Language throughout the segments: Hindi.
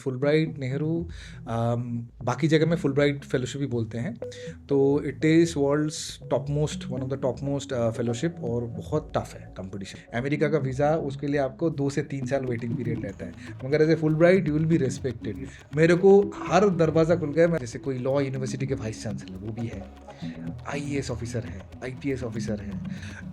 फुलब्राइट नेहरू बाकी जगह में फुलब्राइट फेलोशिप ही बोलते हैं। तो it is world's top most one of the top most fellowship और बहुत टफ है कंपटीशन। अमेरिका का वीज़ा उसके लिए आपको 2 से 3 साल वेटिंग पीरियड रहता है, मगर as a Fulbright you will be respected. मेरे को हर दरवाज़ा खुल गया। जैसे कोई लॉ यूनिवर्सिटी के वाइस चांसलर वो भी है, आईएएस ऑफिसर है, आईपीएस ऑफिसर है,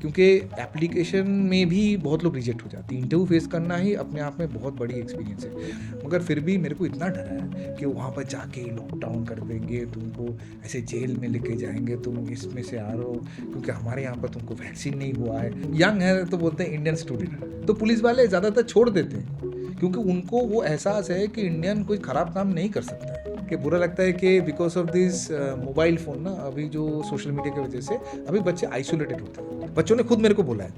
क्योंकि एप्लीकेशन में भी बहुत लोग रिजेक्ट हो जाते हैं। इंटरव्यू फेस करना ही अपने आप में बहुत बड़ी एक्सपीरियंस है, मगर फिर भी मेरे को इतना डर है कि वहाँ पर जाके लॉकडाउन कर देंगे, तुमको ऐसे जेल में लेके जाएंगे, तुम इसमें से आ रहे हो क्योंकि हमारे यहाँ पर तुमको वैक्सीन नहीं हुआ है, यंग है तो बोलते हैं इंडियन स्टूडेंट। तो पुलिस वाले ज़्यादातर छोड़ देते हैं क्योंकि उनको वो एहसास है कि इंडियन कोई ख़राब काम नहीं कर सकता है। कि बुरा लगता है कि because of this mobile phone ना, अभी जो सोशल मीडिया की वजह से अभी बच्चे आइसोलेटेड होते हैं। बच्चों ने खुद मेरे को बोला है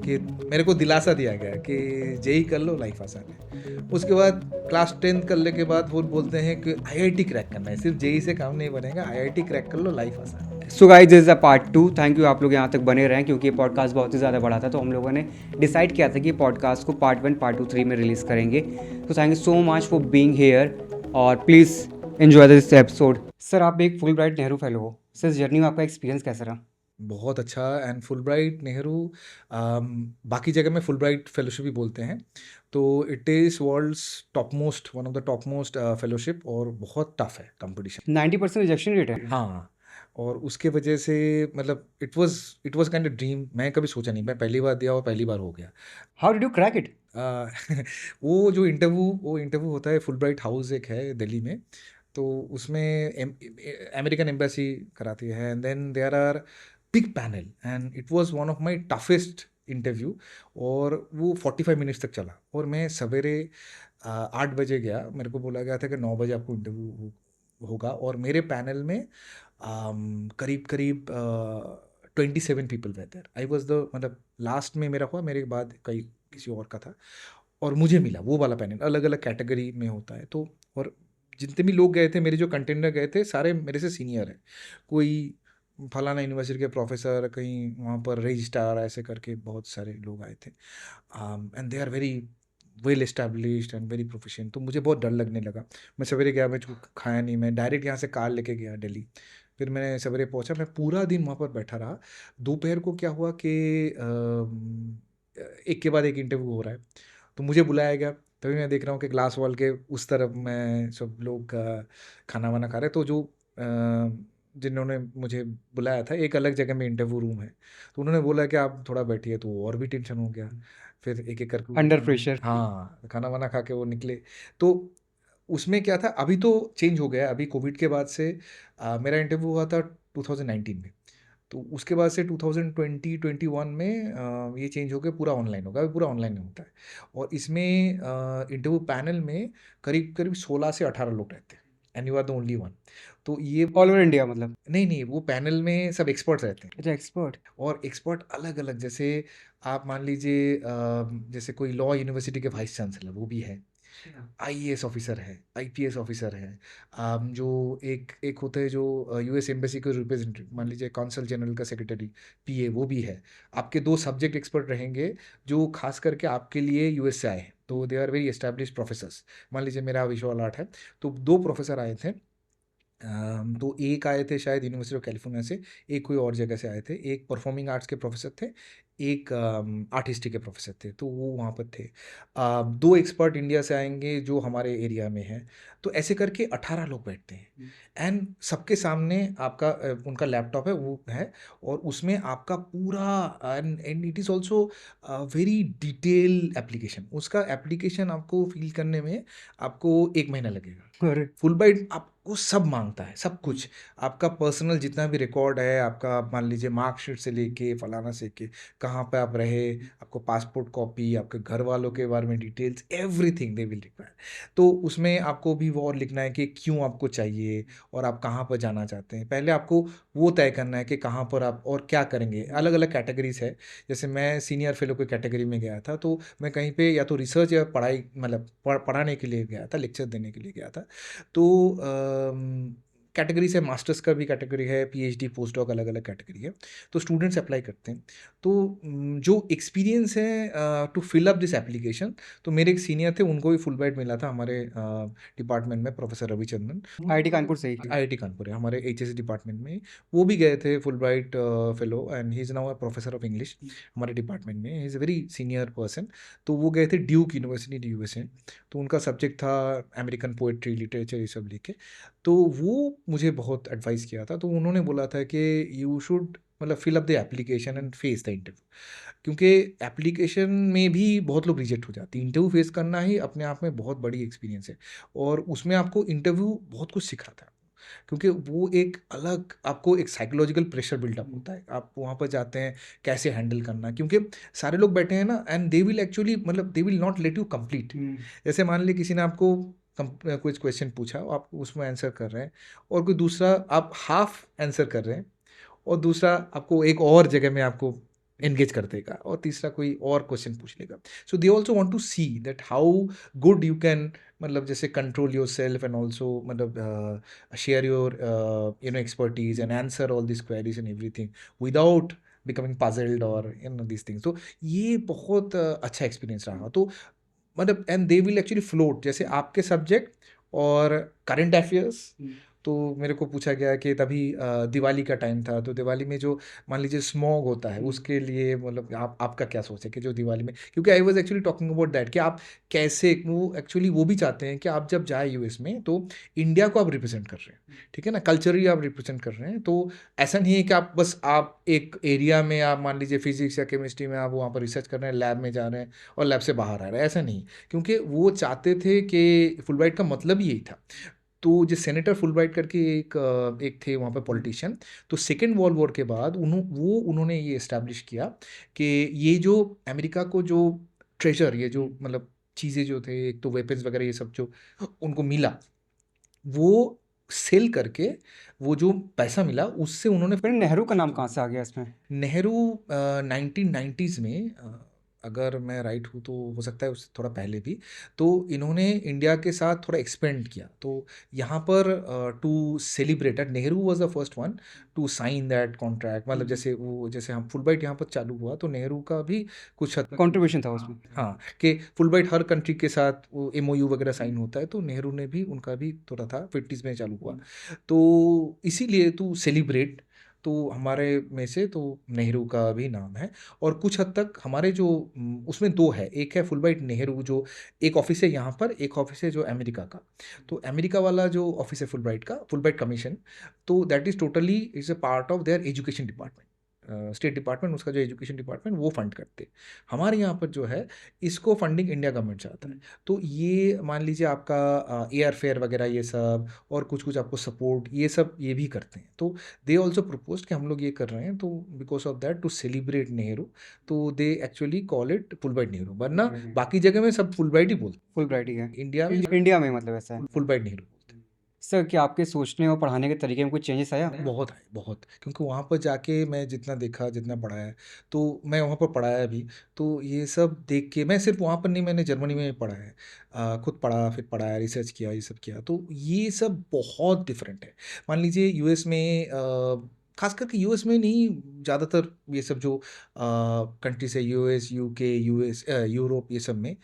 कि मेरे को दिलासा दिया गया कि जेई कर लो, लाइफ आसान है। उसके बाद क्लास 10 करने के बाद वो बोलते हैं कि आईआईटी क्रैक करना है, सिर्फ जेई से काम नहीं बनेगा, आईआईटी क्रैक कर लो, लाइफ आसान है। So guys this is a part 2। Thank you आप लोग यहाँ तक बने रहें क्योंकि ये पॉडकास्ट बहुत ही ज़्यादा बड़ा था, तो हम लोगों ने डिसाइड किया था कि पॉडकास्ट को पार्ट 1 पार्ट 2 3 में रिलीज़ करेंगे। तो thank you so much for being here और please enjoy this episode. Sir आप एक फुल ब्राइट नेहरू फेलो हो, सर इस जर्नी में आपका एक्सपीरियंस कैसा रहा? बहुत अच्छा। एंड फुलब्राइट नेहरू बाकी जगह में फुलब्राइट फेलोशिप ही बोलते हैं। तो it is world's top most one of the top most fellowship और बहुत टफ है कंपटीशन। 90% रिजेक्शन रेट है। हाँ, और उसके वजह से मतलब it was kind of dream. मैं कभी सोचा नहीं, मैं पहली बार दिया और पहली बार हो गया। How did you crack it? Uh, वो इंटरव्यू होता है, फुलब्राइट हाउस एक है दिल्ली में। तो उसमें अमेरिकन एम्बेसी कराती है, and then there are big panel, and it was one of my toughest interview. और वो 45 मिनट्स तक चला, और मैं सवेरे 8 बजे गया। मेरे को बोला गया था कि 9 बजे आपको इंटरव्यू होगा, और मेरे पैनल में करीब करीब 27 पीपल रहते हैं। आई वॉज द मतलब लास्ट में मेरा हुआ, मेरे बाद कई किसी और का था, और मुझे मिला वो वाला पैनल। अलग अलग कैटेगरी में होता है। तो और जितने भी लोग गए थे, मेरे जो कंटेंडर गए थे, सारे मेरे से सीनियर हैं। कोई फलाना यूनिवर्सिटी के प्रोफेसर, कहीं वहाँ पर रजिस्ट्रार, ऐसे करके बहुत सारे लोग आए थे। And they are very well established and very professional. तो मुझे बहुत डर लगने लगा। मैं सवेरे गया, मैं कुछ खाया नहीं, मैं डायरेक्ट यहाँ से कार लेके गया दिल्ली। फिर मैंने सवेरे पहुँचा, मैं पूरा दिन वहाँ पर बैठा रहा। दोपहर को क्या हुआ कि एक के बाद एक इंटरव्यू हो रहा है, तो मुझे बुलाया गया। तभी मैं देख रहा हूँ कि ग्लास वॉल के उस तरफ मैं सब लोग खाना वाना खा रहे। तो जो जिन्होंने मुझे बुलाया था, एक अलग जगह में इंटरव्यू रूम है, तो उन्होंने बोला कि आप थोड़ा बैठिए। तो और भी टेंशन हो गया। फिर एक एक करके अंडर प्रेशर। हाँ, खाना वाना खा के वो निकले। तो उसमें क्या था, अभी तो चेंज हो गया। अभी कोविड के बाद से मेरा इंटरव्यू हुआ था 2019 में। तो उसके बाद से 2020-21 में ये चेंज हो गया, पूरा ऑनलाइन होगा। अभी पूरा ऑनलाइन होता है। और इसमें इंटरव्यू पैनल में करीब करीब 16 से 18 लोग रहते हैं, and you are the only one. तो ये ऑल ओवर इंडिया मतलब? नहीं नहीं, वो पैनल में सब एक्सपर्ट्स रहते हैं। अच्छा, एक्सपर्ट। और एक्सपर्ट अलग अलग, जैसे आप मान लीजिए जैसे कोई लॉ यूनिवर्सिटी के वाइस चांसलर वो भी है, आईएएस ऑफिसर है, आईपीएस ऑफिसर है। जो एक एक होते हैं जो यूएस एम्बेसी के रिप्रेजेंटेटिव, मान लीजिए कॉन्सल जनरल का सेक्रेटरी, पीए, वो भी है। आपके 2 सब्जेक्ट एक्सपर्ट रहेंगे जो खास करके आपके लिए यूएस से आए हैं। तो they are very established professors. मान लीजिए मेरा विजुअल आर्ट है, तो 2 प्रोफेसर आए थे। तो एक आए थे शायद यूनिवर्सिटी ऑफ कैलिफोर्निया से, एक कोई और जगह से आए थे। एक परफॉर्मिंग आर्ट्स के प्रोफेसर थे, एक आर्ट हिस्ट्री के प्रोफेसर थे, तो वो वहाँ पर थे। 2 एक्सपर्ट इंडिया से आएंगे जो हमारे एरिया में हैं। तो ऐसे करके 18 लोग बैठते हैं, एंड सबके सामने आपका उनका लैपटॉप है, वो है। और उसमें आपका पूरा and it is also very detail application. उसका एप्लीकेशन आपको फिल करने में आपको 1 महीना लगेगा। अरे फुल बाइट आपको सब मांगता है, सब कुछ। आपका पर्सनल जितना भी रिकॉर्ड है, आपका मान लीजिए मार्कशीट से लेके फलाना से के कहाँ पे आप रहे, आपको पासपोर्ट कॉपी, आपके घर वालों के बारे में details, everything they will require. तो उसमें आपको भी वो और लिखना है कि क्यों आपको चाहिए और आप कहाँ पर जाना चाहते हैं। पहले आपको वो तय करना है कि कहाँ पर आप और क्या करेंगे। अलग अलग कैटेगरीज है। जैसे मैं सीनियर फेलो की कैटेगरी में गया था, तो मैं कहीं पे या तो रिसर्च या पढ़ाई मतलब पढ़ाने के लिए गया था, लेक्चर देने के लिए गया था। तो कैटेगरीज है, मास्टर्स का भी कैटेगरी है, पीएचडी, पोस्ट डॉक, अलग अलग कैटेगरी है। तो स्टूडेंट्स अप्लाई करते हैं। तो जो एक्सपीरियंस है to fill up this application, तो मेरे एक सीनियर थे, उनको भी फुल ब्राइट मिला था हमारे डिपार्टमेंट में, प्रोफेसर रविचंद्रन। आईआईटी कानपुर से ही। आईआईटी कानपुर है, हमारे एचएससी डिपार्टमेंट में वो भी गए थे full bright fellow, and he is now a professor of English हमारे डिपार्टमेंट में। He is a very senior person. तो वो गए थे ड्यूक यूनिवर्सिटी यूएसए। तो उनका सब्जेक्ट था अमेरिकन पोएट्री, लिटरेचर, ये सब लेके। तो वो मुझे बहुत एडवाइस किया था। तो उन्होंने बोला था कि यू शुड मतलब fill up the application and face the interview, क्योंकि एप्लीकेशन में भी बहुत लोग रिजेक्ट हो जाते हैं। इंटरव्यू फेस करना ही अपने आप में बहुत बड़ी एक्सपीरियंस है, और उसमें आपको इंटरव्यू बहुत कुछ सिखाता है, क्योंकि वो एक अलग आपको एक साइकोलॉजिकल प्रेशर बिल्डअप होता है। आप वहाँ पर जाते हैं कैसे हैंडल करना, क्योंकि सारे लोग बैठे हैं ना, एंड दे विल एक्चुअली मतलब they will not let you complete. जैसे मान लीजिए किसी ने आपको कुछ क्वेश्चन पूछा, आप उसमें आंसर कर रहे हैं, और कोई दूसरा आप हाफ आंसर कर रहे हैं, और दूसरा आपको एक और जगह में आपको एंगेज कर देगा, और तीसरा कोई और क्वेश्चन पूछ लेगा। So they also want to see that how good you can मतलब जैसे control yourself, and also मतलब share your expertise and answer all this queries and everything without becoming puzzled और दिस थिंग्स। तो ये बहुत अच्छा एक्सपीरियंस रहा। तो मतलब and they will actually float, जैसे आपके सब्जेक्ट और करंट अफेयर्स। तो मेरे को पूछा गया कि तभी दिवाली का टाइम था, तो दिवाली में जो मान लीजिए स्मॉग होता है, उसके लिए मतलब आपका क्या सोच है कि जो दिवाली में, क्योंकि I was actually talking about that कि आप कैसे, वो एक्चुअली वो भी चाहते हैं कि आप जब जाए यूएस में तो इंडिया को आप रिप्रेजेंट कर रहे हैं, ठीक है ना, कल्चरली आप रिप्रेजेंट कर रहे हैं। तो ऐसा नहीं है कि आप बस आप एक एरिया में आप मान लीजिए फिजिक्स या केमिस्ट्री में आप वहाँ पर रिसर्च कर रहे हैं, लैब में जा रहे हैं और लैब से बाहर आ रहे हैं, ऐसा नहीं। क्योंकि वो चाहते थे कि फुलब्राइट का मतलब यही था। तो जो सेनेटर फुलब्राइट करके एक थे वहाँ पे पॉलिटिशियन, तो सेकेंड वर्ल्ड वॉर के बाद उन्होंने ये इस्टेब्लिश किया कि ये जो अमेरिका को जो ट्रेजर, ये जो मतलब चीज़ें जो थे, एक तो वेपन्स वगैरह ये सब जो उनको मिला, वो सेल करके वो जो पैसा मिला उससे उन्होंने फिर नेहरू का नाम कहाँ से आ गया इसमें? नेहरू 1990s में अगर मैं राइट हूँ तो हो सकता है उससे थोड़ा पहले भी, तो इन्होंने इंडिया के साथ थोड़ा एक्सपेंड किया। तो यहाँ पर to celebrate, Nehru was the first one to sign that contract. मतलब जैसे वो जैसे हम फुलब्राइट यहाँ पर चालू हुआ, तो नेहरू का भी कुछ हद तक कंट्रीब्यूशन था उसमें। हाँ, कि फुलब्राइट हर कंट्री के साथ वो एमओयू वगैरह साइन होता है, तो नेहरू ने भी, उनका भी थोड़ा था, 50s में चालू हुआ। तो इसीलिए टू सेलिब्रेट, तो हमारे में से तो नेहरू का भी नाम है। और कुछ हद तक हमारे जो उसमें दो है, एक है फुलब्राइट नेहरू, जो एक ऑफिस है यहाँ पर, एक ऑफिस है जो अमेरिका का। तो अमेरिका वाला जो ऑफिस है फुलब्राइट का, फुलब्राइट कमीशन, तो that is totally is a part of their education department. State department, उसका जो एजुकेशन डिपार्टमेंट वो फंड करते। हमारे यहाँ पर जो है, इसको फंडिंग इंडिया गवर्नमेंट चाहता है। तो ये मान लीजिए आपका एयर फेयर वगैरह ये सब, और कुछ कुछ आपको सपोर्ट, ये सब ये भी करते हैं। तो दे ऑल्सो प्रपोज कि हम लोग ये कर रहे हैं, तो because of that to celebrate Nehru, तो they actually call it Fulbright Nehru, वरना बाकी जगह में सब फुलब्राइट ही बोलते फुल ब्राइट ही है। हैं, इंडिया में इंडिया में मतलब ऐसा है। फुलब्राइट नेहरू बोलते हैं। सर, क्या आपके सोचने और पढ़ाने के तरीके में कुछ चेंजेस आया? बहुत है, बहुत, क्योंकि वहाँ पर जाके मैं जितना देखा, जितना पढ़ा है, तो मैं वहाँ पर पढ़ाया भी। तो ये सब देख के, मैं सिर्फ वहाँ पर नहीं, मैंने जर्मनी में भी पढ़ा है, खुद पढ़ा, फिर पढ़ाया, रिसर्च किया, ये सब किया। तो ये सब बहुत डिफरेंट है। मान लीजिए यूएस में खास करके यूएस में नहीं, ज़्यादातर ये सब जो कंट्रीज है, यूएस, यूके, यूएस, यूरोप, ये सब में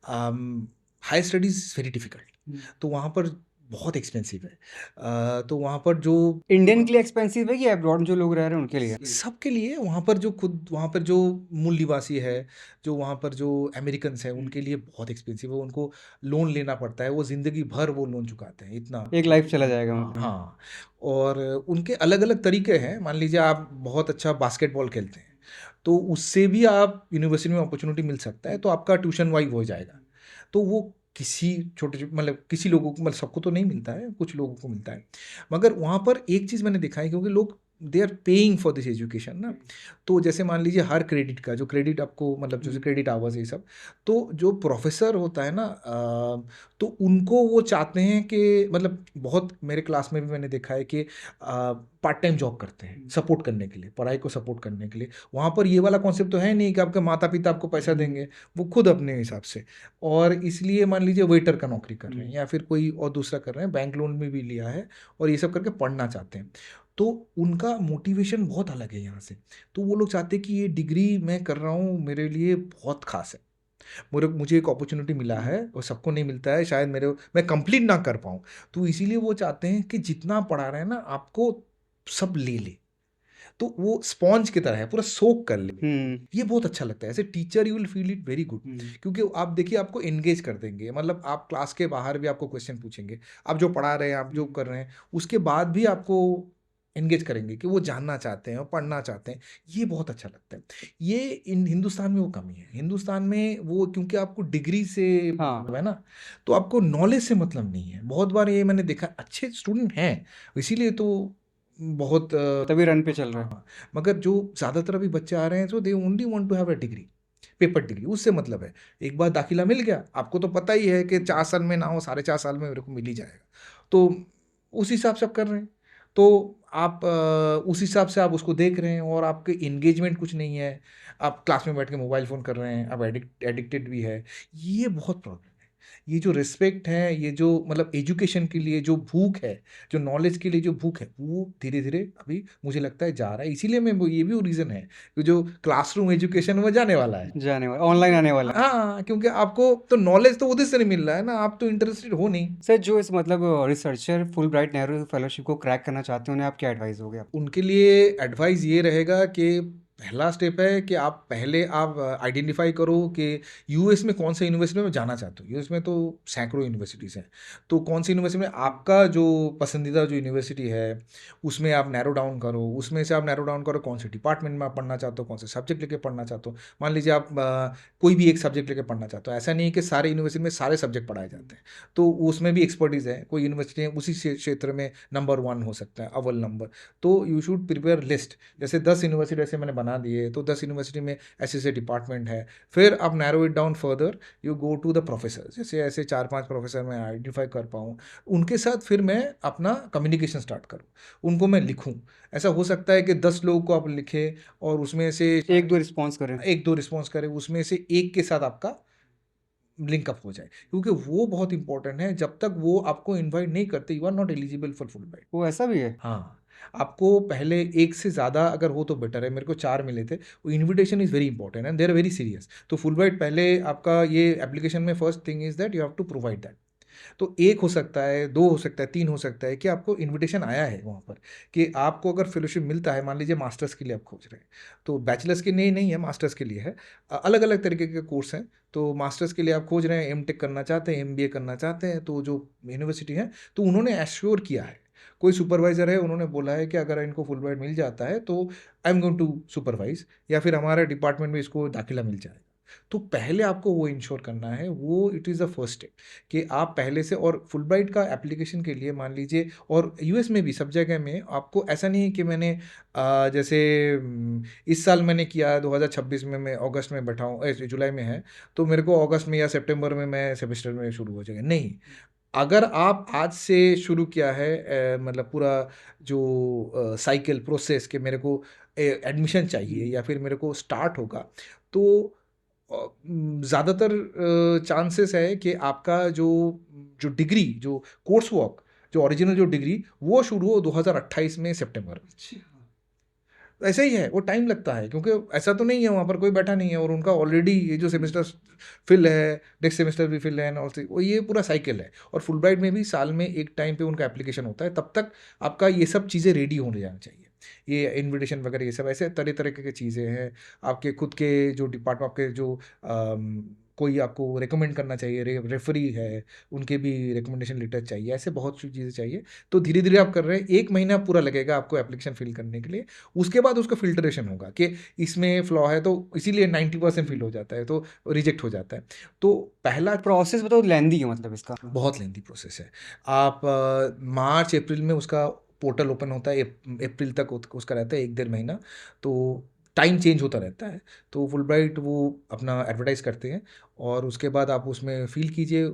हाई स्टडीज़ वेरी डिफ़िकल्ट। तो वहाँ पर बहुत एक्सपेंसिव है। तो वहाँ पर जो इंडियन के लिए एक्सपेंसिव है कि अब्रॉड जो लोग रह रहे हैं उनके लिए? सबके लिए, वहाँ पर जो खुद वहाँ पर जो मूल निवासी है, जो वहाँ पर जो अमेरिकन्स हैं, उनके लिए बहुत एक्सपेंसिव है। उनको लोन लेना पड़ता है, वो ज़िंदगी भर वो लोन चुकाते हैं, इतना। एक लाइफ चला जाएगा मतलब। हाँ, और उनके अलग अलग तरीके हैं। मान लीजिए आप बहुत अच्छा बास्केटबॉल खेलते हैं, तो उससे भी आप यूनिवर्सिटी में अपॉर्चुनिटी मिल सकता है, तो आपका ट्यूशन वाइव हो जाएगा। तो वो किसी छोटे मतलब किसी लोगों को, मतलब सबको तो नहीं मिलता है, कुछ लोगों को मिलता है। मगर वहाँ पर एक चीज़ मैंने देखा है, क्योंकि लोग they are paying for this education ना। तो जैसे मान लीजिए हर क्रेडिट का जो क्रेडिट आपको मतलब जैसे क्रेडिट आवर्स ये सब, तो जो प्रोफेसर होता है ना तो उनको वो चाहते हैं कि मतलब बहुत मेरे क्लास में भी मैंने देखा है कि पार्ट टाइम जॉब करते हैं सपोर्ट करने के लिए, पढ़ाई को सपोर्ट करने के लिए। वहाँ पर ये वाला कॉन्सेप्ट तो है नहीं कि आपके माता पिता आपको पैसा देंगे, वो खुद अपने हिसाब से। और इसलिए मान लीजिए वेटर का नौकरी कर रहे हैं या फिर कोई और दूसरा कर रहे हैं, बैंक लोन में भी लिया है और ये सब करके पढ़ना चाहते हैं। तो उनका मोटिवेशन बहुत अलग है यहाँ से। तो वो लोग चाहते हैं कि ये डिग्री मैं कर रहा हूँ मेरे लिए बहुत खास है, मुझे एक अपॉर्चुनिटी मिला है और सबको नहीं मिलता है, शायद मैं कंप्लीट ना कर पाऊँ। तो इसीलिए वो चाहते हैं कि जितना पढ़ा रहे हैं ना आपको सब ले ले, तो वो स्पॉन्ज की तरह है, पूरा सोक कर ले। ये बहुत अच्छा लगता है। As a teacher you will feel it very good, क्योंकि आप देखिए आपको एंगेज कर देंगे। मतलब आप क्लास के बाहर भी आपको क्वेश्चन पूछेंगे, आप जो पढ़ा रहे हैं आप जो कर रहे हैं उसके बाद भी आपको एंगेज करेंगे कि वो जानना चाहते हैं और पढ़ना चाहते हैं। ये बहुत अच्छा लगता है। ये इन हिंदुस्तान में वो कमी है। हिंदुस्तान में वो क्योंकि आपको डिग्री से मतलब है ना, तो आपको नॉलेज से मतलब नहीं है। बहुत बार ये मैंने देखा, अच्छे स्टूडेंट हैं इसीलिए तो बहुत तभी रन पे चल रहा है। हाँ, मगर जो ज़्यादातर अभी बच्चे आ रहे हैं तो they only want to have a degree, paper degree, उससे मतलब है। एक बार दाखिला मिल गया, आपको तो पता ही है कि 4 साल में ना हो 4.5 साल में मेरे को मिल ही जाएगा। तो उस हिसाब से आप कर रहे हैं, तो आप उस हिसाब से आप उसको देख रहे हैं और आपके एंगेजमेंट कुछ नहीं है। आप क्लास में बैठ के मोबाइल फ़ोन कर रहे हैं, आप एडिक्टेड भी है। ये बहुत प्रॉब्लम है। ये जो रिस्पेक्ट है, ये जो मतलब एजुकेशन के लिए जो भूख है, जो नॉलेज के लिए जो भूख है, वो धीरे-धीरे अभी मुझे लगता है जा रहा है। इसीलिए मैं वो ये भी रीज़न है कि जो क्लासरूम एजुकेशन वो जाने वाला है। जाने वाला ऑनलाइन आने वाला है। हाँ, क्योंकि आपको तो नॉलेज तो उधर से नहीं मिल रहा है ना, आप तो इंटरेस्टेड हो नहीं। सर जो इस मतलब researcher full bright Nehru fellowship को क्रैक करना चाहते हैं उन्हें आप क्या एडवाइस दोगे आप? उनके लिए एडवाइस ये रहेगा कि पहला स्टेप है कि आप पहले आप आइडेंटिफाई करो कि यूएस में कौन से यूनिवर्सिटी में जाना चाहते हो। यूएस में तो सैकड़ों यूनिवर्सिटीज़ हैं, तो कौन सी यूनिवर्सिटी में आपका जो पसंदीदा जो यूनिवर्सिटी है उसमें आप नैरो डाउन करो। उसमें से आप नैरो डाउन करो कौन से डिपार्टमेंट में आप पढ़ना चाहते हो, कौन से सब्जेक्ट लेके पढ़ना चाहते हो। मान लीजिए आप कोई भी एक सब्जेक्ट लेके पढ़ना चाहते हो, ऐसा नहीं है कि सारे यूनिवर्सिटी में सारे सब्जेक्ट पढ़ाए जाते हैं, तो उसमें भी एक्सपर्टीज़ है। कोई यूनिवर्सिटी है उसी क्षेत्र में नंबर 1 हो सकता है, अव्वल नंबर। तो यू शुड प्रिपेयर लिस्ट, जैसे 10 यूनिवर्सिटी ऐसे मैंने बना दिए, तो 10 यूनिवर्सिटी में ऐसे ऐसे डिपार्टमेंट है। फिर आप narrow it down further, you go to the professor, जैसे ऐसे 4-5 प्रोफेसर मैं आइडेंटिफाई कर पाऊँ, उनके साथ फिर मैं अपना कम्युनिकेशन स्टार्ट करूँ, उनको मैं लिखूँ। ऐसा हो सकता है कि 10 लोगों को आप लिखें और उसमें से 1-2 रिस्पॉन्स करें। 1-2 रिस्पॉन्स करें, उसमें से एक के साथ आपका लिंकअप हो जाए, क्योंकि वो बहुत इंपॉर्टेंट है। जब तक वो आपको इनवाइट नहीं करते, you are not eligible for Fulbright. वो ऐसा भी है? हाँ, आपको पहले एक से ज़्यादा अगर हो तो बेटर है। मेरे को 4 मिले थे। वो invitation is very important and they are very serious. तो फुल ब्राइट पहले आपका ये एप्लीकेशन में first thing is that you have to provide that. तो 1 हो सकता है, 2 हो सकता है, 3 हो सकता है कि आपको इन्विटेशन आया है वहाँ पर, कि आपको अगर फेलोशिप मिलता है, मान लीजिए मास्टर्स के लिए आप खोज रहे हैं, तो बैचलर्स के लिए नहीं है, मास्टर्स के लिए है। अलग-अलग तरीके के कोर्स हैं, तो मास्टर्स के लिए आप खोज रहे हैं, एमटेक करना चाहते हैं, एमबीए करना चाहते हैं, तो जो यूनिवर्सिटी है, तो उन्होंने एश्योर किया है, कोई सुपरवाइज़र है, उन्होंने बोला है कि अगर इनको फुलब्राइट मिल जाता है, तो I am going to supervise या फिर हमारे डिपार्टमेंट में इसको दाखिला मिल जाएगा। तो पहले आपको वो इंश्योर करना है, वो it is the first step कि आप पहले से। और फुलब्राइट का एप्लीकेशन के लिए मान लीजिए, और यूएस में भी सब जगह में आपको ऐसा नहीं है कि मैंने जैसे इस साल मैंने किया 2026 में, मैं अगस्त में बैठा हूँ, जुलाई में है, तो मेरे को अगस्त में या सितंबर में मैं सेमेस्टर में शुरू हो जाएगा, नहीं। अगर आप आज से शुरू किया है मतलब पूरा जो साइकिल प्रोसेस कि मेरे को एडमिशन चाहिए या फिर मेरे को स्टार्ट होगा, तो ज़्यादातर चांसेस है कि आपका जो जो डिग्री, जो कोर्स वर्क, जो ओरिजिनल जो डिग्री, वो शुरू हो 2028 में सितंबर में। ऐसा ही है, वो टाइम लगता है, क्योंकि ऐसा तो नहीं है वहाँ पर कोई बैठा नहीं है और उनका ऑलरेडी ये जो सेमेस्टर फिल है, नेक्स्ट सेमेस्टर भी फिल है, और वो ये पूरा साइकिल है। और फुलब्राइट में भी साल में एक टाइम पे उनका एप्लीकेशन होता है, तब तक आपका ये सब चीज़ें रेडी होने जाना चाहिए। ये इनविटेशन वगैरह ये सब ऐसे तरह तरह की चीज़ें हैं। आपके खुद के जो डिपार्टमेंट, आपके जो कोई आपको रिकमेंड करना चाहिए, रेफरी है, उनके भी रिकमेंडेशन लेटर चाहिए, ऐसे बहुत सी चीज़ें चाहिए। तो धीरे धीरे आप कर रहे हैं, 1 महीना पूरा लगेगा आपको एप्लीकेशन फिल करने के लिए। उसके बाद उसका फिल्टरेशन होगा कि इसमें फ्लॉ है, तो इसीलिए 90% फिल हो जाता है, तो रिजेक्ट हो जाता है। तो पहला प्रोसेस बताओ लेंदी है मतलब इसका? बहुत लेंदी प्रोसेस है। आप मार्च अप्रैल में उसका पोर्टल ओपन होता है, अप्रैल तक उसका रहता है 1 डेढ़ महीना, तो टाइम चेंज होता रहता है। तो फुल ब्राइट वो अपना एडवर्टाइज़ करते हैं और उसके बाद आप उसमें फ़ील कीजिए,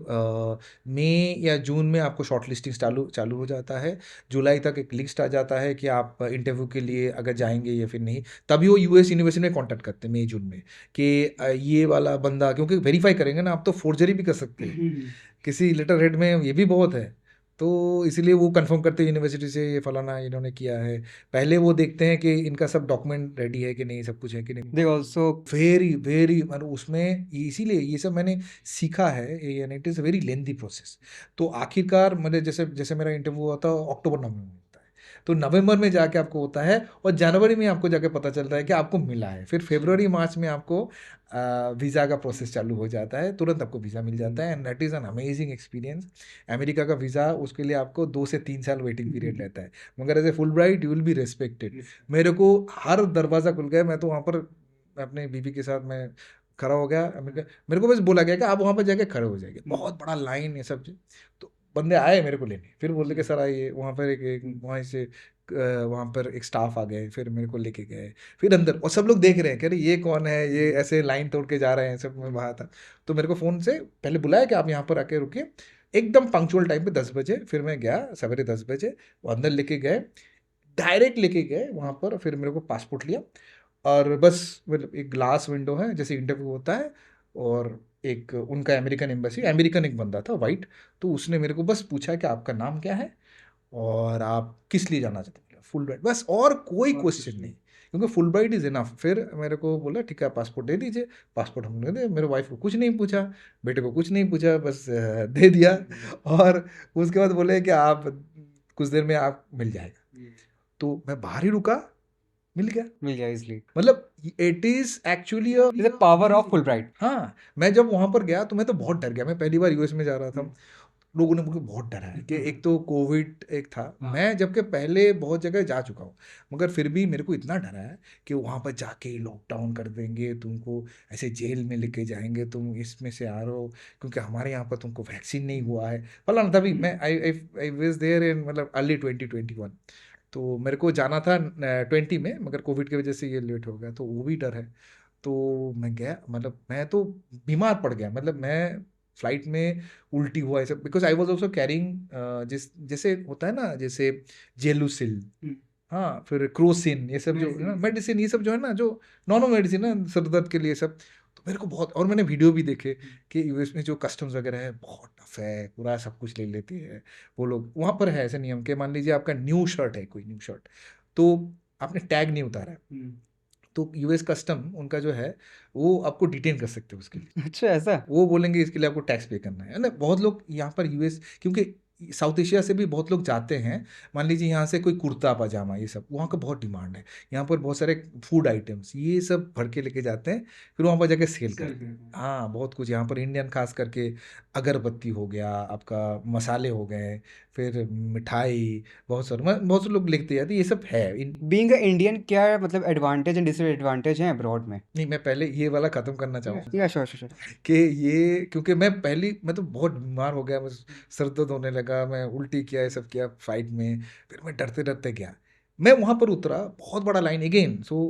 मई या जून में आपको शॉर्ट लिस्टिंग चालू चालू हो जाता है। जुलाई तक एक लिस्ट आ जाता है कि आप इंटरव्यू के लिए अगर जाएंगे या फिर नहीं। तभी वो यूएस यूनिवर्सिटी में कांटेक्ट करते हैं मई जून में कि ये वाला बंदा, क्योंकि वेरीफाई करेंगे ना, आप तो फोर्जरी भी कर सकते हैं किसी लेटर हेड में, ये भी बहुत है। तो इसीलिए वो कंफर्म करते हैं यूनिवर्सिटी से ये फलाना इन्होंने किया है। पहले वो देखते हैं कि इनका सब डॉक्यूमेंट रेडी है कि नहीं, सब कुछ है कि नहीं। दे ऑल्सो वेरी वेरी, मतलब उसमें इसीलिए ये सब मैंने सीखा है, and it is a very lengthy process. तो आखिरकार मतलब जैसे जैसे मेरा इंटरव्यू हुआ था अक्टूबर नवंबर में होता है, तो नवंबर में जाके आपको होता है और जनवरी में आपको जाके पता चलता है कि आपको मिला है। फिर फरवरी मार्च में आपको वीज़ा का प्रोसेस चालू हो जाता है, तुरंत आपको वीज़ा मिल जाता है, and that is an amazing experience. America का वीज़ा, उसके लिए आपको 2 से 3 साल वेटिंग पीरियड रहता है, मगर as a Fulbright you will be respected. मेरे को हर दरवाज़ा खुल गया। मैं तो वहाँ पर अपने बीवी के साथ मैं खड़ा हो गया। मेरे को बस बोला गया कि आप वहाँ पर जाके खड़े हो जाएंगे, बहुत बड़ा लाइन ये सब चीज़। तो बंदे आए मेरे को लेने, फिर बोलते कि सर आइए। वहाँ पर वहाँ से वहाँ पर एक स्टाफ आ गए, फिर मेरे को लेके गए, फिर अंदर, और सब लोग देख रहे हैं कि अरे ये कौन है, ये ऐसे लाइन तोड़ के जा रहे हैं सब। मैं बाहर था, तो मेरे को फ़ोन से पहले बुलाया कि आप यहाँ पर आके रुकिए, एकदम पंक्चुअल टाइम पे 10 बजे। फिर मैं गया सवेरे 10 बजे, वो अंदर लेके गए, डायरेक्ट लेके गए वहाँ पर। फिर मेरे को पासपोर्ट लिया और बस, मतलब एक ग्लास विंडो है जैसे इंटरव्यू होता है, और एक उनका अमेरिकन एम्बेसी, अमेरिकन एक बंदा था वाइट, तो उसने मेरे को बस पूछा कि आपका नाम क्या है और आप किस लिए जाना चाहते हैं, फुल ब्राइट, बस, और कोई क्वेश्चन नहीं, क्योंकि फुल ब्राइट इज इनफ। फिर मेरे को बोला ठीक है पासपोर्ट दे दीजिए। पासपोर्ट हमने दे, मेरे वाइफ को कुछ नहीं पूछा, बेटे को कुछ नहीं पूछा, बस दे दिया। और उसके बाद बोले कि आप कुछ देर में आप मिल जाएगा। तो मैं बाहर ही रुका, मिल गया। मिल गया इजली। मतलब it is actually is the power of full bright. हाँ, मैं जब वहाँ पर गया तो मैं तो बहुत डर गया। मैं पहली बार यूएस में जा रहा था, लोगों ने मुझे बहुत डरा है कि एक तो कोविड एक था, मैं जबकि पहले बहुत जगह जा चुका हूँ, मगर फिर भी मेरे को इतना डरा है कि वहाँ पर जाके लॉकडाउन कर देंगे, तुमको ऐसे जेल में लेके जाएंगे, तुम इसमें से आ रहे हो क्योंकि हमारे यहाँ पर तुमको वैक्सीन नहीं हुआ है फलाना। तभी मैं आई वाज देयर इन, मतलब अर्ली 2021। तो मेरे को जाना था 20 में, मगर कोविड की वजह से ये लेट हो गया, तो वो भी डर है। तो मैं गया, मतलब मैं तो बीमार पड़ गया, मतलब मैं फ्लाइट में उल्टी हुआ ऐसा, because I was also carrying जैसे होता है ना, जैसे जेलुसिल, हाँ, फिर क्रोसिन, ये सब जो है ना मेडिसिन, ये सब जो है ना, जो नॉर्मल मेडिसिन है सर दर्द के लिए सब। तो मेरे को बहुत, और मैंने वीडियो भी देखे कि यूएस में जो कस्टम्स वगैरह है बहुत टफ है, पूरा सब कुछ ले लेती है वो लोग। वहाँ पर है ऐसे नियम के, मान लीजिए आपका न्यू शर्ट है, कोई न्यू शर्ट, तो आपने टैग नहीं उतारा है, तो यूएस कस्टम उनका जो है वो आपको डिटेन कर सकते हो उसके लिए। अच्छा ऐसा। वो बोलेंगे इसके लिए आपको टैक्स पे करना है ना। बहुत लोग यहाँ पर यूएस, क्योंकि साउथ एशिया से भी बहुत लोग जाते हैं, मान लीजिए यहाँ से कोई कुर्ता पजामा, ये सब वहाँ का बहुत डिमांड है। यहाँ पर बहुत सारे फूड आइटम्स ये सब भर के लेके जाते हैं, फिर वहाँ पर जाके सेल करते हैं। हाँ, बहुत कुछ यहाँ पर इंडियन, खास करके अगरबत्ती हो गया आपका, मसाले हो गए, फिर मिठाई, बहुत से लोग लेते जाते हैं, ये सब है बीइंग अ इंडियन, क्या मतलब एडवांटेज एंड डिसएडवांटेज हैं अब्रॉड में? नहीं, मैं पहले ये वाला ख़त्म करना चाहूँगा या श्योर श्योर। कि ये, क्योंकि मैं तो बहुत बीमार हो गया, बस सर दर्द होने लगा, मैं उल्टी किया, ये सब किया फ्लाइट में, फिर मैं डरते डरते गया। मैं वहाँ पर उतरा, बहुत बड़ा लाइन अगेन, सो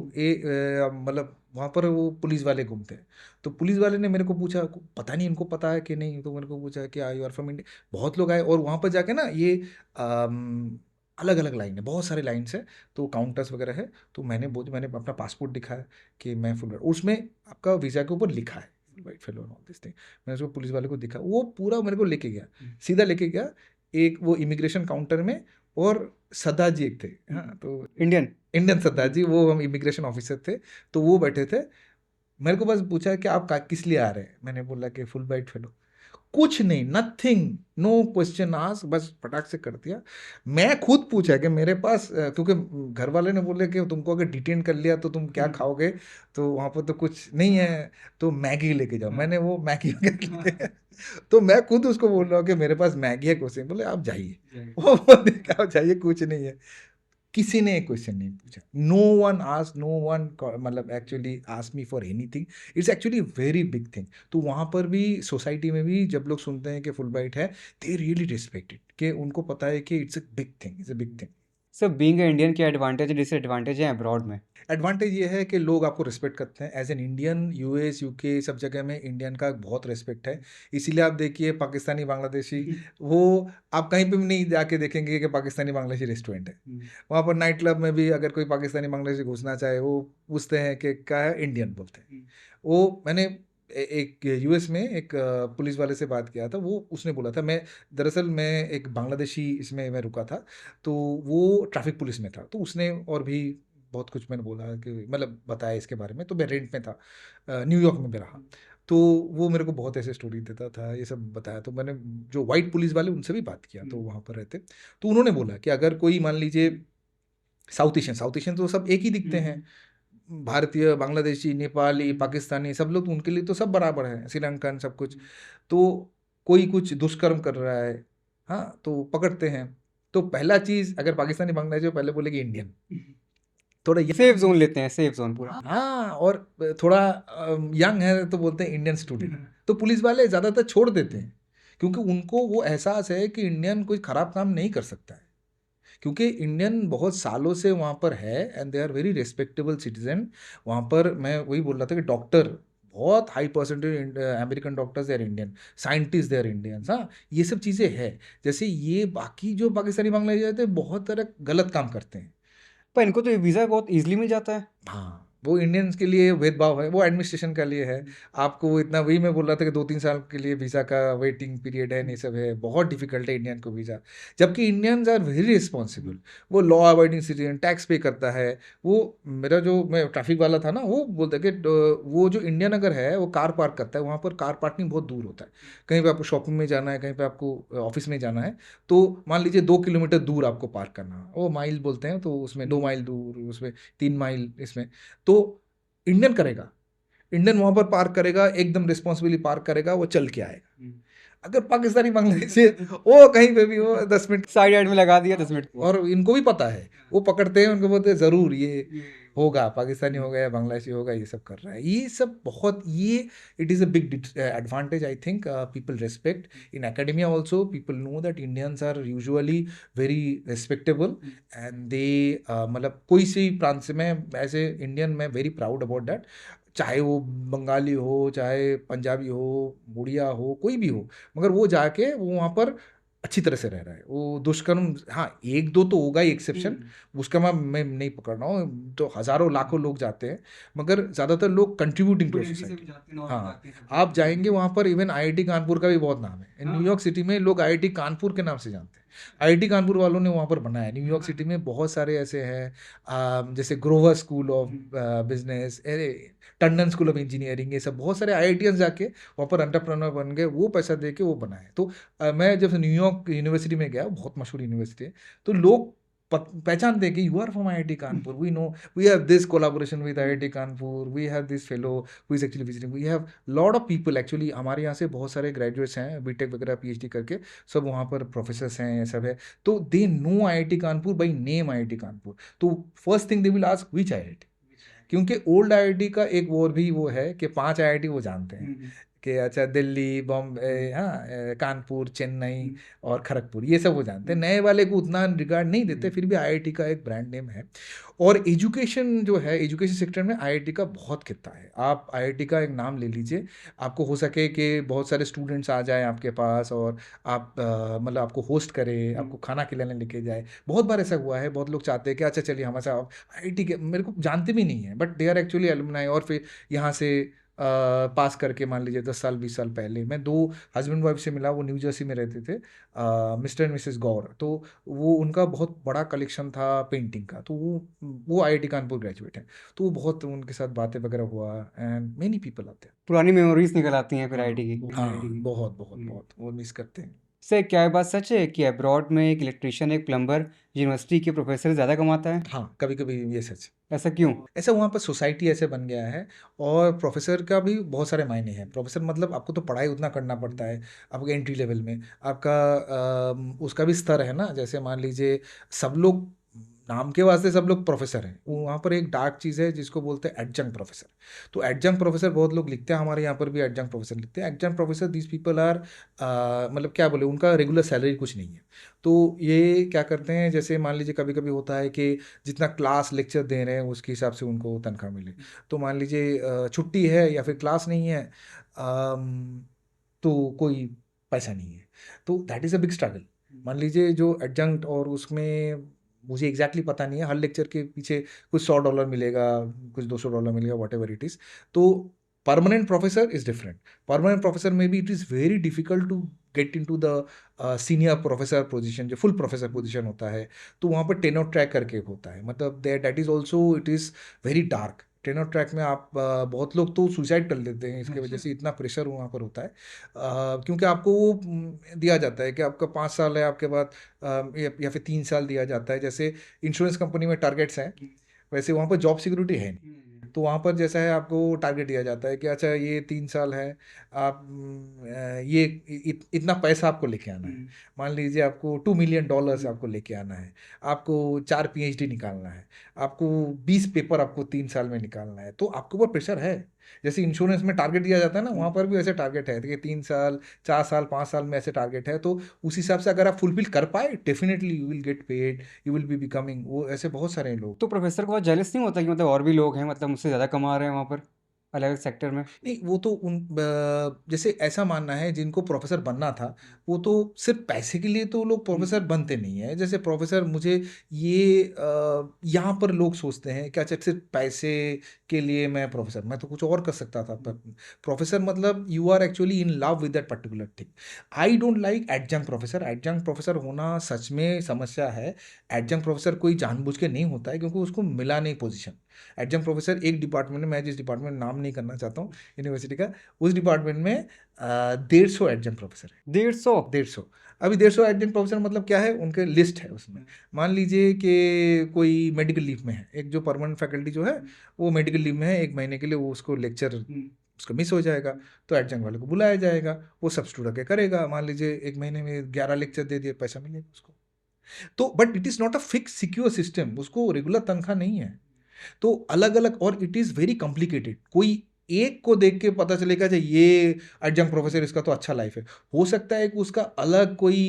मतलब वहाँ पर वो पुलिस वाले घूमते हैं, तो पुलिस वाले ने मेरे को पूछा, पता नहीं इनको पता है कि नहीं, तो मेरे को पूछा कि आई यू आर फ्रॉम इंडिया। बहुत लोग आए, और वहाँ पर जाके ना ये अलग अलग लाइन है, बहुत सारे लाइन्स है, तो काउंटर्स वगैरह है। तो मैंने अपना पासपोर्ट दिखाया कि मैं फुल, उसमें आपका वीज़ा के ऊपर लिखा है white fellow all this thing. मैंने उसको पुलिस वाले को दिखा, वो पूरा मेरे को लेके गया, सीधा लेके गया एक वो इमिग्रेशन काउंटर में, और सरदार जी एक थे, हाँ, तो इंडियन सरदार जी, वो हम इमिग्रेशन ऑफिसर थे, तो वो बैठे थे। मेरे को बस पूछा कि आप किस लिए आ रहे हैं, मैंने बोला कि फुल ब्राइट फेलो। कुछ नहीं, नथिंग, नो क्वेश्चन आस्क, बस फटाक से कर दिया। मैं खुद पूछा कि मेरे पास क्योंकि घर वाले ने बोले कि तुमको अगर डिटेन कर लिया तो तुम क्या खाओगे, तो वहाँ पर तो कुछ नहीं है, तो मैगी लेके जाओ। मैंने वो मैगी वगैरह तो मैं खुद उसको बोल रहा हूँ कि मेरे पास मैगी है, क्वेश्चन, बोले आप जाइए। वो बोले कि आप जाइए, कुछ नहीं है। किसी ने क्वेश्चन नहीं पूछा, no one ask, no one मतलब actually ask me for anything. It's actually very big thing. तो वहाँ पर भी सोसाइटी में भी जब लोग सुनते हैं कि फुल ब्राइट है, दे रियली रिस्पेक्ट इट, कि उनको पता है कि it's a big thing, it's a big thing. Sir being Indian क्या एडवांटेज डिसएडवांटेज है अब्रॉड में? एडवांटेज ये है कि लोग आपको रिस्पेक्ट करते हैं as an Indian. US UK सब जगह में इंडियन का बहुत रिस्पेक्ट है। इसीलिए आप देखिए पाकिस्तानी बांग्लादेशी वो आप कहीं पे भी नहीं जाके देखेंगे कि पाकिस्तानी बांग्लादेशी रेस्टोरेंट है। वहाँ पर नाइट क्लब में भी अगर कोई पाकिस्तानी बांग्लादेशी घुसना चाहे वो पूछते हैं कि क्या है, इंडियन बोलते हैं। वो मैंने एक यूएस में एक पुलिस वाले से बात किया था। वो उसने बोला था, मैं दरअसल मैं एक बांग्लादेशी इसमें मैं रुका था, तो वो ट्रैफिक पुलिस में था। तो उसने और भी बहुत कुछ मैंने बोला कि मतलब बताया इसके बारे में। तो मैं रेंट में था, न्यूयॉर्क में भी रहा। तो वो मेरे को बहुत ऐसे स्टोरी देता था, ये सब बताया। तो मैंने जो वाइट पुलिस वाले उनसे भी बात किया, तो वहाँ पर रहते। तो उन्होंने बोला कि अगर कोई मान लीजिए साउथ एशियन तो सब एक ही दिखते हैं, भारतीय, बांग्लादेशी, नेपाली, पाकिस्तानी, सब लोग तो उनके लिए तो सब बराबर है, श्रीलंकन सब कुछ। तो कोई कुछ दुष्कर्म कर रहा है, हाँ, तो पकड़ते हैं। तो पहला चीज़ अगर पाकिस्तानी बांग्लादेशी पहले बोलेगी इंडियन। थोड़ा सेफ जोन लेते हैं, सेफ जोन पूरा। हाँ, और थोड़ा यंग है तो बोलते हैं इंडियन स्टूडेंट। तो पुलिस वाले ज़्यादातर छोड़ देते हैं, क्योंकि उनको वो एहसास है कि इंडियन कोई ख़राब काम नहीं कर सकता है। क्योंकि इंडियन बहुत सालों से वहाँ पर है and they are very respectable citizen. वहाँ पर मैं वही बोल रहा था कि डॉक्टर बहुत high percentage American doctors they are Indian, scientist they are Indians. हाँ, ये सब चीज़ें हैं। जैसे ये बाकी जो पाकिस्तानी बांग्लादेशी रहते हैं बहुत तरह गलत काम करते हैं। पर इनको तो ये वीज़ा बहुत ईजिली मिल जाता है। हाँ, वो इंडियंस के लिए भेदभाव है, वो एडमिनिस्ट्रेशन के लिए है। आपको वो इतना, वही मैं बोल रहा था कि 2-3 साल के लिए वीज़ा का वेटिंग पीरियड है, ये सब है, बहुत डिफिकल्ट है इंडियन को वीज़ा। जबकि इंडियंस आर वेरी रिस्पॉन्सिबल, वो लॉ अवॉइडिंग सिटीजन, टैक्स पे करता है। वो मेरा जो मैं ट्रैफिक वाला था ना, वो बोलता है कि वो जो इंडियन अगर है वो कार पार्क करता है, वहाँ पर कार पार्किंग बहुत दूर होता है। कहीं पे आपको शॉपिंग में जाना है, कहीं पे आपको ऑफिस में जाना है, तो मान लीजिए 2 किलोमीटर दूर आपको पार्क करना, वो माइल बोलते हैं, तो उसमें 2 माइल दूर, उसमें 3 माइल इसमें। तो इंडियन करेगा, इंडियन वहां पर पार्क करेगा, एकदम रिस्पॉन्सिबली पार्क करेगा, वो चल के आएगा। अगर पाकिस्तानी बांग्लादेशी वो कहीं पे भी वो 10 मिनट, साइड एड में लगा दिया 10 मिनट। और इनको भी पता है, वो पकड़ते हैं, उनको बोलते हैं ज़रूर ये होगा, पाकिस्तानी होगा या बांग्लादेशी होगा, ये सब कर रहा है। ये सब बहुत, ये it is a big advantage I think. People respect in academia also, people know that Indians are usually very respectable and they, मतलब कोई सी प्रांत से, मैं एज ए इंडियन मैं वेरी प्राउड अबाउट दैट। चाहे वो बंगाली हो, चाहे पंजाबी हो, उड़िया हो, कोई भी हो, मगर वो जाके वो वहाँ पर अच्छी तरह से रह रहा है। वो दुष्कर्म, हाँ, एक दो तो होगा ही एक्सेप्शन, उसका मैं नहीं पकड़ रहा हूँ, तो हज़ारों लाखों लोग जाते हैं, मगर ज़्यादातर लोग कंट्रीब्यूटिंग टू सोसाइटी। हाँ, आप जाएंगे वहाँ पर, इवन आईआईटी कानपुर का भी बहुत नाम है। न्यूयॉर्क सिटी में लोग आईआईटी कानपुर के नाम से जानते हैं। आईआईटी कानपुर वालों ने वहाँ पर बनाया। न्यूयॉर्क सिटी में बहुत सारे ऐसे हैं, जैसे Grover school of business, Tandon school of engineering, ये सब बहुत सारे आईआईटियंस जाके वहाँ पर एंटरप्रेन्योर बन गए, वो पैसा दे के वो बनाए। तो मैं जब न्यूयॉर्क यूनिवर्सिटी में गया, बहुत मशहूर यूनिवर्सिटी है, तो लोग पहचानते हैं कि you are from IIT Kanpur, we know, we have this collaboration with IIT Kanpur, we have this fellow who is actually visiting, we have lot of people. Actually हमारे यहाँ से बहुत सारे ग्रेजुएट्स हैं, बीटेक वगैरह पीएचडी करके, सब वहाँ पर प्रोफेसर्स हैं, ये सब है। तो they know IIT Kanpur by name, IIT Kanpur. तो first thing they will ask which IIT, क्योंकि ओल्ड आईआईटी का एक वो भी वो है कि 5 आईआईटी वो जानते हैं कि अच्छा दिल्ली, बॉम्बे, हाँ, कानपुर, चेन्नई और खड़गपुर, ये सब वो जानते हैं। नए वाले को उतना रिगार्ड नहीं देते, फिर भी आईआईटी का एक ब्रांड नेम है। और एजुकेशन जो है, एजुकेशन सेक्टर में आईआईटी का बहुत कितना है। आप आईआईटी का एक नाम ले लीजिए, आपको हो सके कि बहुत सारे स्टूडेंट्स आ जाएं आपके पास, और आप मतलब आपको होस्ट करे, आपको खाना खिलाने लेके जाए। बहुत बार ऐसा हुआ है, बहुत लोग चाहते हैं कि अच्छा चलिए हमारे साथ आईआईटी के, मेरे को जानते भी नहीं है, but they are actually alumni. और फिर यहाँ से पास करके, मान लीजिए 10 साल 20 साल पहले मैं 2 हस्बैंड वाइफ से मिला, वो न्यू जर्सी में रहते थे, मिस्टर एंड मिसेस गौर। तो वो उनका बहुत बड़ा कलेक्शन था पेंटिंग का, तो वो आईआईटी कानपुर ग्रेजुएट हैं। तो वो बहुत उनके साथ बातें वगैरह हुआ, एंड मेनी पीपल आते हैं। पुरानी मेमोरीज निकल आती हैं फिर आईटी की। हाँ, बहुत बहुत बहुत वो मिस करते हैं। सर क्या ये बात सच है कि अब्रॉड में एक इलेक्ट्रिशियन, एक प्लम्बर यूनिवर्सिटी के प्रोफेसर ज़्यादा कमाता है? हाँ, कभी कभी ये सच। ऐसा क्यों? ऐसा वहाँ पर सोसाइटी ऐसे बन गया है, और प्रोफेसर का भी बहुत सारे मायने हैं। प्रोफेसर मतलब आपको तो पढ़ाई उतना करना पड़ता है, आपको एंट्री लेवल में आपका उसका भी स्तर है ना। जैसे मान लीजिए सब लोग नाम के वास्ते सब लोग प्रोफेसर हैं, वहाँ पर एक डार्क चीज़ है जिसको बोलते हैं एडजंक्ट प्रोफेसर। तो एडजंक्ट प्रोफेसर बहुत लोग लिखते हैं, हमारे यहाँ पर भी एडजंक्ट प्रोफेसर लिखते हैं। Adjunct professor this people are मतलब क्या बोले, उनका रेगुलर सैलरी कुछ नहीं है। तो ये क्या करते हैं, जैसे मान लीजिए कभी कभी होता है कि जितना क्लास लेक्चर दे रहे हैं उसके हिसाब से उनको तनख्वाह मिले। तो मान लीजिए छुट्टी है या फिर क्लास नहीं है, तो कोई पैसा नहीं है। तो that is a big struggle. मान लीजिए जो एडजंक्ट, और उसमें मुझे एग्जैक्टली पता नहीं है, हर लेक्चर के पीछे कुछ $100 मिलेगा, कुछ $200 मिलेगा, वॉट एवर इट इज़। तो permanent professor is different. Permanent professor में भी it is very difficult to get in to the senior professor position, जो फुल प्रोफेसर पोजिशन होता है। तो वहाँ पर टेनोर ट्रैक करके होता है, मतलब that is also it is very dark. Tenure track में आप बहुत लोग तो सुसाइड कर लेते हैं इसके वजह से, इतना प्रेशर वहाँ पर होता है। क्योंकि आपको वो दिया जाता है कि आपका 5 साल है, आपके बाद या फिर 3 साल दिया जाता है। जैसे इंश्योरेंस कंपनी में टारगेट्स हैं, वैसे वहाँ पर जॉब सिक्योरिटी है नहीं। तो वहाँ पर जैसा है, आपको टारगेट दिया जाता है कि अच्छा ये 3 साल है, आप ये इतना पैसा आपको लेके आना है। मान लीजिए आपको $2 मिलियन आपको लेके आना है, आपको 4 PhD निकालना है, आपको 20 पेपर आपको 3 साल में निकालना है। तो आपके ऊपर प्रेशर है। जैसे इंश्योरेंस में टारगेट दिया जाता है ना, वहाँ पर भी ऐसे टारगेट है कि 3 साल, 4 साल, 5 साल में ऐसे टारगेट है। तो उस हिसाब से अगर आप फुलफिल कर पाए, definitely you will get paid, you will be becoming, वो ऐसे बहुत सारे लोग। तो प्रोफेसर को बहुत जेलस नहीं होता कि मतलब और भी लोग हैं, मतलब मुझसे ज़्यादा कमा रहे हैं वहाँ पर अलग अलग सेक्टर में? नहीं, वो तो जैसे ऐसा मानना है, जिनको प्रोफेसर बनना था वो तो सिर्फ पैसे के लिए तो लोग प्रोफेसर बनते नहीं है। जैसे प्रोफेसर, मुझे ये यहाँ पर लोग सोचते हैं कि अच्छा सिर्फ पैसे के लिए मैं प्रोफेसर, मैं तो कुछ और कर सकता था। पर प्रोफेसर मतलब you are actually in love with that particular thing. I don't like adjunct professor. Adjunct professor होना सच में समस्या है। एडजंक्ट प्रोफेसर कोई जानबूझ के नहीं होता है, क्योंकि उसको मिला नहीं पोजीशन। एडजंक्ट प्रोफेसर एक डिपार्टमेंट में, मैं जिस डिपार्टमेंट नाम नहीं करना चाहता हूँ यूनिवर्सिटी का, उस डिपार्टमेंट में 150 एडजंक्ट प्रोफेसर है। 150? 150। अभी 150 एडजंक्ट प्रोफेसर मतलब क्या है, उनके लिस्ट है उसमें। मान लीजिए कि कोई मेडिकल लीव में है, एक जो परमानेंट फैकल्टी जो है वो मेडिकल लीव में है 1 महीने के लिए, वो उसको लेक्चर उसका मिस हो जाएगा, तो एडजंक्ट वाले को बुलाया जाएगा, वो सब्स्टिट्यूट के करेगा। मान लीजिए 1 महीने में 11 लेक्चर दे दिए, पैसा मिलेगा उसको। तो but it is not a fix secure system, उसको रेगुलर तनख्वाह नहीं है। तो अलग अलग, और इट इज़ वेरी कॉम्प्लिकेटेड। कोई एक को देख के पता चलेगा अच्छा ये एडजंक्ट प्रोफेसर, इसका तो अच्छा लाइफ है। हो सकता है कि उसका अलग कोई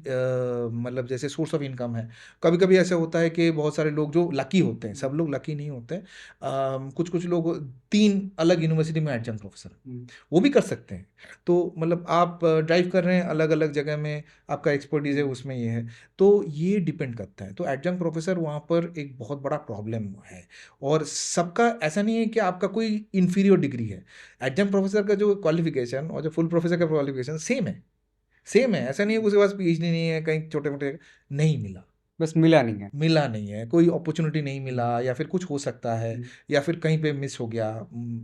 मतलब जैसे सोर्स ऑफ इनकम है। कभी कभी ऐसा होता है कि बहुत सारे लोग जो लकी होते हैं, सब लोग लकी नहीं होते हैं, कुछ कुछ लोग 3 अलग यूनिवर्सिटी में एडजंक्ट प्रोफेसर, वो भी कर सकते हैं। तो मतलब आप ड्राइव कर रहे हैं अलग अलग जगह में, आपका एक्सपर्टीज है उसमें, ये है। तो ये डिपेंड करता है। तो एडजंक्ट प्रोफेसर वहाँ पर एक बहुत बड़ा प्रॉब्लम है। और सबका ऐसा नहीं है कि आपका कोई इंफीरियर डिग्री है। एडजंक्ट प्रोफेसर का जो क्वालिफिकेशन और जो फुल प्रोफेसर का क्वालिफिकेशन सेम है। सेम है, ऐसा नहीं है कि उसके पास PhD नहीं है, कहीं छोटे मोटे नहीं मिला, बस मिला नहीं है। मिला नहीं है, कोई अपॉर्चुनिटी नहीं मिला, या फिर कुछ हो सकता है, या फिर कहीं पे मिस हो गया।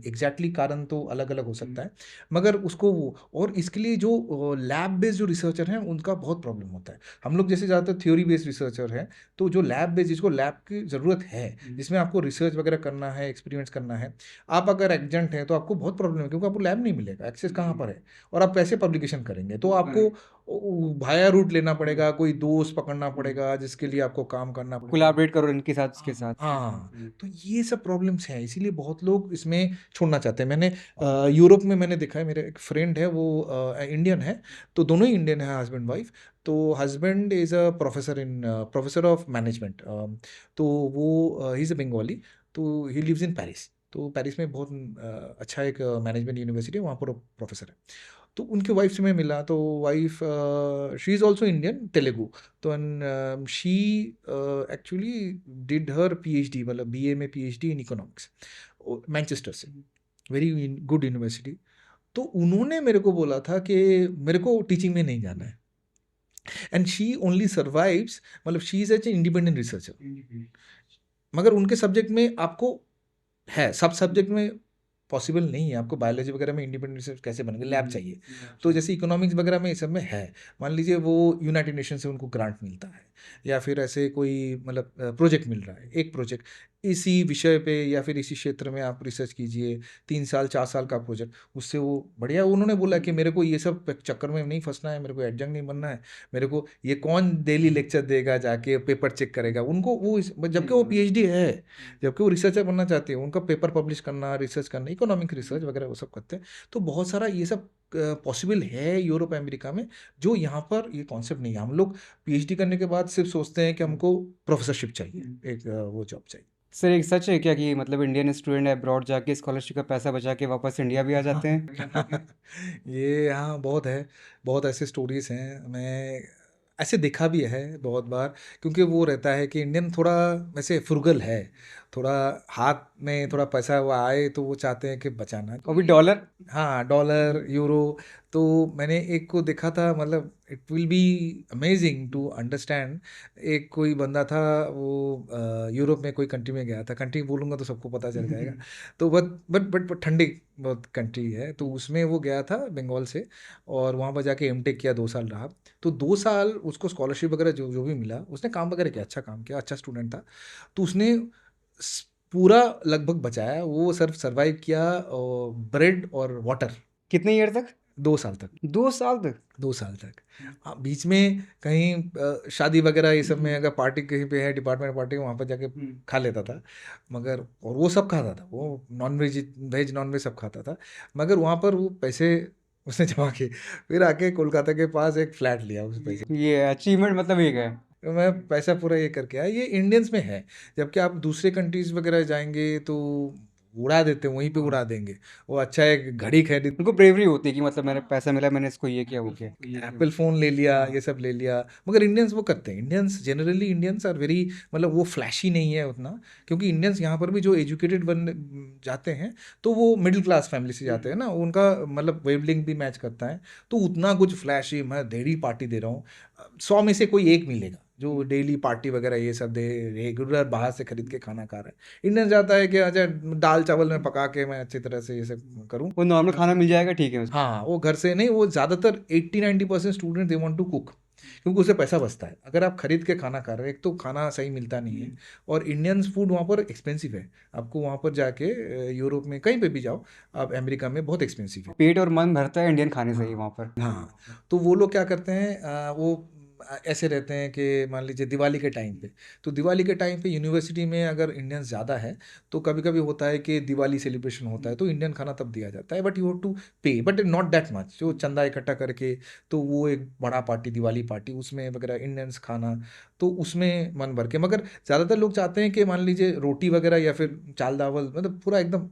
एग्जैक्टली कारण तो अलग अलग हो सकता है, मगर उसको वो, और इसके लिए जो लैब बेस्ड जो रिसर्चर हैं उनका बहुत प्रॉब्लम होता है। हम लोग जैसे ज़्यादातर थ्योरी बेस्ड रिसर्चर हैं, तो जो लैब बेस्ड, जिसको लैब की ज़रूरत है, जिसमें आपको रिसर्च वगैरह करना है, एक्सपीरियंस करना है, आप अगर एग्जेंट हैं तो आपको बहुत प्रॉब्लम है, क्योंकि आपको लैब नहीं मिलेगा, एक्सेस कहाँ पर है। और आप कैसे पब्लिकेशन करेंगे, तो आपको भाया रूट लेना पड़ेगा, कोई दोस्त पकड़ना पड़ेगा जिसके लिए आपको काम करना पड़ेगा, कोलैबोरेट करो इनके साथ, उसके साथ। हाँ। तो ये सब प्रॉब्लम्स हैं, इसीलिए बहुत लोग इसमें छोड़ना चाहते हैं। मैंने यूरोप में मैंने देखा है, मेरे एक फ्रेंड है वो इंडियन है, तो दोनों ही इंडियन है, हस्बैंड वाइफ। तो husband is a professor of management, तो वो ही इज़ अ बंगाली, तो ही लिव्स इन पेरिस। तो पेरिस में बहुत अच्छा एक मैनेजमेंट यूनिवर्सिटी है, वहाँ पर प्रोफेसर है। तो उनके वाइफ से मैं मिला, तो wife she is also Indian, Telugu. तो she actually did her PhD, मतलब BA में PhD इन इकोनॉमिक्स, मैनचेस्टर से, वेरी गुड यूनिवर्सिटी। तो उन्होंने मेरे को बोला था कि मेरे को टीचिंग में नहीं जाना है, एंड शी ओनली सर्वाइव्स, मतलब she is H independent researcher. मगर उनके सब्जेक्ट में आपको है, सब सब्जेक्ट में पॉसिबल नहीं है। आपको बायोलॉजी वगैरह में इंडिपेंडेंट रिसर्च कैसे बनेंगे, लैब चाहिए। तो जैसे इकोनॉमिक्स वगैरह में, इस सब में है। मान लीजिए वो यूनाइटेड नेशन से उनको ग्रांट मिलता है, या फिर ऐसे कोई मतलब प्रोजेक्ट मिल रहा है, एक प्रोजेक्ट इसी विषय पे या फिर इसी क्षेत्र में आप रिसर्च कीजिए, 3 साल 4 साल का प्रोजेक्ट, उससे वो बढ़िया। उन्होंने बोला कि मेरे को ये सब चक्कर में नहीं फंसना है, मेरे को एडजंक्ट नहीं बनना है, मेरे को ये कौन डेली लेक्चर देगा, जाके पेपर चेक करेगा उनको, वो जबकि वो पीएचडी है, जबकि वो रिसर्चर बनना चाहते हैं, उनका पेपर पब्लिश करना, रिसर्च करना, इकोनॉमिक रिसर्च वगैरह वो सब करते हैं। तो बहुत सारा ये सब पॉसिबल है यूरोप अमेरिका में, जो यहाँ पर ये कॉन्सेप्ट नहीं है। हम लोग पीएचडी करने के बाद सिर्फ सोचते हैं कि हमको प्रोफेसरशिप चाहिए, एक वो जॉब चाहिए। सर एक सच है क्या कि मतलब इंडियन स्टूडेंट अब्रॉड जाके स्कॉलरशिप का पैसा बचा के वापस इंडिया भी आ जाते हैं? ये हाँ बहुत है, बहुत ऐसे स्टोरीज हैं, मैं ऐसे देखा भी है बहुत बार। क्योंकि वो रहता है कि इंडियन थोड़ा वैसे फ्रुगल है, थोड़ा हाथ में थोड़ा पैसा वो आए तो वो चाहते हैं कि बचाना। वो भी डॉलर। हाँ, डॉलर यूरो। तो मैंने एक को देखा था, मतलब it will be amazing to understand. एक कोई बंदा था, वो यूरोप में कोई कंट्री में गया था, कंट्री बोलूँगा तो सबको पता चल जाएगा। तो बट ठंडी बहुत कंट्री है, तो उसमें वो गया था बंगाल से, और वहाँ पर जाके एमटेक किया, 2 साल रहा। तो 2 साल उसको स्कॉलरशिप वगैरह जो जो भी मिला, उसने काम वगैरह किया, अच्छा काम किया, अच्छा स्टूडेंट था। तो उसने पूरा लगभग बचाया, वो सिर्फ सर्वाइव किया और ब्रेड और वाटर। कितने ईयर तक? 2 साल तक। 2 साल तक? 2 साल तक। हाँ, बीच में कहीं शादी वगैरह ये सब में अगर पार्टी कहीं पे है, डिपार्टमेंट पार्टी, वहाँ पर जाके खा लेता था। मगर और वो सब खाता था, वो non veg veg non veg सब खाता था। मगर वहाँ पर वो पैसे उसने जमा किए, फिर आके कोलकाता के पास एक फ्लैट लिया उस पैसे। ये अचीवमेंट मतलब एक है। तो मैं पैसा पूरा ये करके आया, ये इंडियंस में है। जबकि आप दूसरे कंट्रीज वगैरह जाएंगे तो उड़ा देते हैं, वहीं पे उड़ा देंगे। वो अच्छा है, घड़ी खरीद, उनको ब्रेवरी होती है कि मतलब मैंने पैसा मिला, मैंने इसको ये किया वो किया। एप्पल फ़ोन ले लिया, ये सब ले लिया। मगर इंडियंस वो करते हैं, Indians generally Indians are very, मतलब वो फ्लैशी नहीं है उतना। क्योंकि इंडियंस यहाँ पर भी जो एजुकेटेड बन जाते हैं, तो वो मिडिल क्लास फैमिली से जाते हैं ना, उनका मतलब वेवलिंग भी मैच करता है। तो उतना कुछ फ्लैशी, मैं डेली पार्टी दे रहा हूँ, 100 में से कोई एक मिलेगा जो डेली पार्टी वगैरह ये सब दे, रेगुलर बाहर से खरीद के खाना खा रहा है। इंडियन जाता है कि अच्छा दाल चावल में पका के मैं अच्छी तरह से ये सब करूँ। वो नॉर्मल खाना मिल जाएगा, ठीक है उसको। हाँ, वो घर से नहीं, वो ज़्यादातर 80-90% student they want to cook, क्योंकि उससे पैसा बचता है। अगर आप खरीद के खाना खा रहे हो, एक तो खाना सही मिलता नहीं है, और इंडियंस फूड वहाँ पर एक्सपेंसिव है। आपको वहाँ पर जाके यूरोप में कहीं पे भी जाओ, आप अमेरिका में बहुत एक्सपेंसिव है। पेट और मन भरता है इंडियन खाने से ही वहाँ पर। हाँ, तो वो लोग क्या करते हैं, वो ऐसे रहते हैं कि मान लीजिए दिवाली के टाइम पे, तो दिवाली के टाइम पे यूनिवर्सिटी में अगर इंडियंस ज़्यादा है, तो कभी कभी होता है कि दिवाली सेलिब्रेशन होता है, तो इंडियन खाना तब दिया जाता है, बट यू हैव टू पे, बट नॉट दैट मच, जो चंदा इकट्ठा करके, तो वो एक बड़ा पार्टी, दिवाली पार्टी, उसमें वगैरह इंडियंस खाना, तो उसमें मन भर के। मगर ज़्यादातर लोग चाहते हैं कि मान लीजिए रोटी वगैरह या फिर चाल दावल, मतलब पूरा एकदम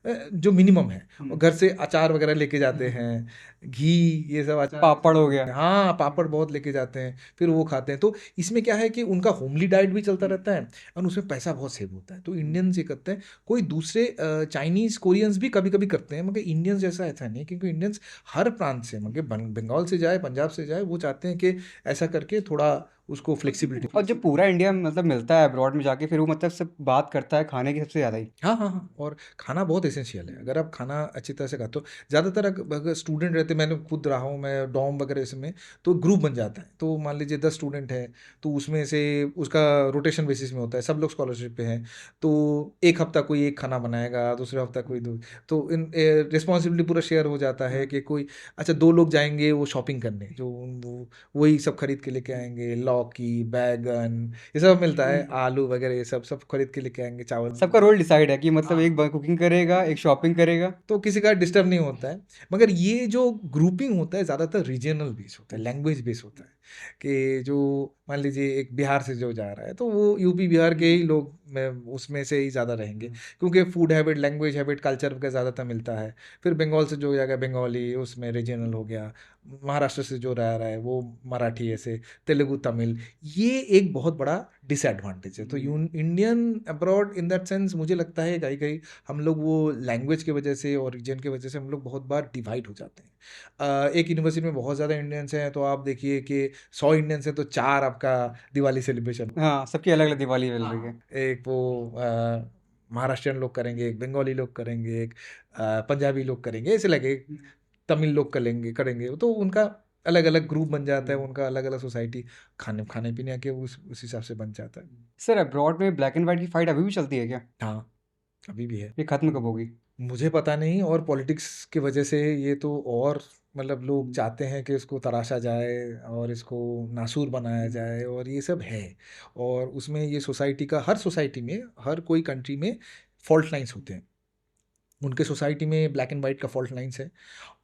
जो मिनिमम है। और घर से अचार वगैरह लेके जाते हैं, घी, ये सब अचार, पापड़ हो गया। हाँ पापड़ बहुत लेके जाते हैं, फिर वो खाते हैं। तो इसमें क्या है कि उनका होमली डाइट भी चलता रहता है, और उसमें पैसा बहुत सेव होता है। तो इंडियंस ये करते हैं, कोई दूसरे चाइनीज़ कोरियंस भी कभी कभी करते हैं, मगर इंडियंस जैसा ऐसा नहीं, क्योंकि इंडियंस हर प्रांत से, मगर बंगाल से जाए, पंजाब से जाए, वो चाहते हैं कि ऐसा करके थोड़ा उसको फ्लेक्सिबिलिटी। और जब पूरा इंडिया मतलब मिलता है अब्रॉड में जाके, फिर वो मतलब सब बात करता है खाने की सबसे ज़्यादा ही। हाँ हाँ हाँ, और खाना बहुत एसेंशियल है। अगर आप खाना अच्छी तरह से खाते हो, ज़्यादातर अगर स्टूडेंट रहते, मैंने खुद रहा हूँ मैं डॉम वगैरह इसमें, तो ग्रुप बन जाता है। तो मान लीजिए 10 स्टूडेंट है, तो उसमें से उसका रोटेशन बेसिस में होता है, सब लोग स्कॉलरशिप पे हैं। तो एक हफ्ता कोई एक खाना बनाएगा, दूसरे हफ्ता कोई दो, तो इन रिस्पॉन्सिबिलिटी पूरा शेयर हो जाता है कि कोई, अच्छा 2 लोग जाएंगे वो शॉपिंग करने, जो वो वही सब खरीद के लेके आएंगे, लौकी, बैगन, ये सब मिलता है, आलू वगैरह, ये सब सब खरीद के लेके आएंगे, चावल। सबका रोल डिसाइड है कि मतलब हाँ, एक कुकिंग करेगा, एक शॉपिंग करेगा। तो किसी का डिस्टर्ब नहीं होता है। मगर ये जो ग्रुपिंग होता है ज़्यादातर रीजनल बेस होता है, लैंग्वेज बेस होता है। कि जो मान लीजिए एक बिहार से जो जा रहा है, तो वो यूपी बिहार के ही लोग में उसमें से ही ज़्यादा रहेंगे, क्योंकि food habit, language habit, culture का ज़्यादातर मिलता है। फिर बंगाल से जो जाएगा बंगाली, उसमें रीजनल हो गया। महाराष्ट्र से जो रह रहा है वो मराठी, ऐसे तेलुगु, तमिल। ये एक बहुत बड़ा डिसएडवांटेज है। तो Indian abroad in that sense, मुझे लगता है कहीं कहीं हम लोग वो लैंग्वेज की वजह से और रीजन की वजह से हम लोग बहुत बार डिवाइड हो जाते हैं। एक यूनिवर्सिटी में बहुत ज़्यादा इंडियंस हैं, तो आप देखिए कि 100 इंडियंस हैं तो 4 आपका दिवाली सेलिब्रेशन। हाँ, सबकी अलग अलग दिवाली चल रही है। एक वो महाराष्ट्रियन लोग करेंगे, एक बंगाली लोग करेंगे, एक पंजाबी लोग करेंगे, ऐसे लगे तमिल लोग करेंगे करेंगे, तो उनका अलग अलग ग्रुप बन जाता है उनका, अलग अलग सोसाइटी, खाने खाने पीने के उस हिसाब से बन जाता है। सर अब्रॉड में ब्लैक एंड वाइट की फाइट अभी भी चलती है क्या? हाँ, अभी भी है। ये खत्म कब होगी? मुझे पता नहीं, और पॉलिटिक्स की वजह से ये तो और मतलब लोग चाहते हैं कि इसको तराशा जाए और इसको नासूर बनाया जाए, और ये सब है। और उसमें ये सोसाइटी का, हर सोसाइटी में, हर कोई कंट्री में फॉल्ट लाइंस होते हैं। उनके सोसाइटी में ब्लैक एंड वाइट का फॉल्ट लाइंस है,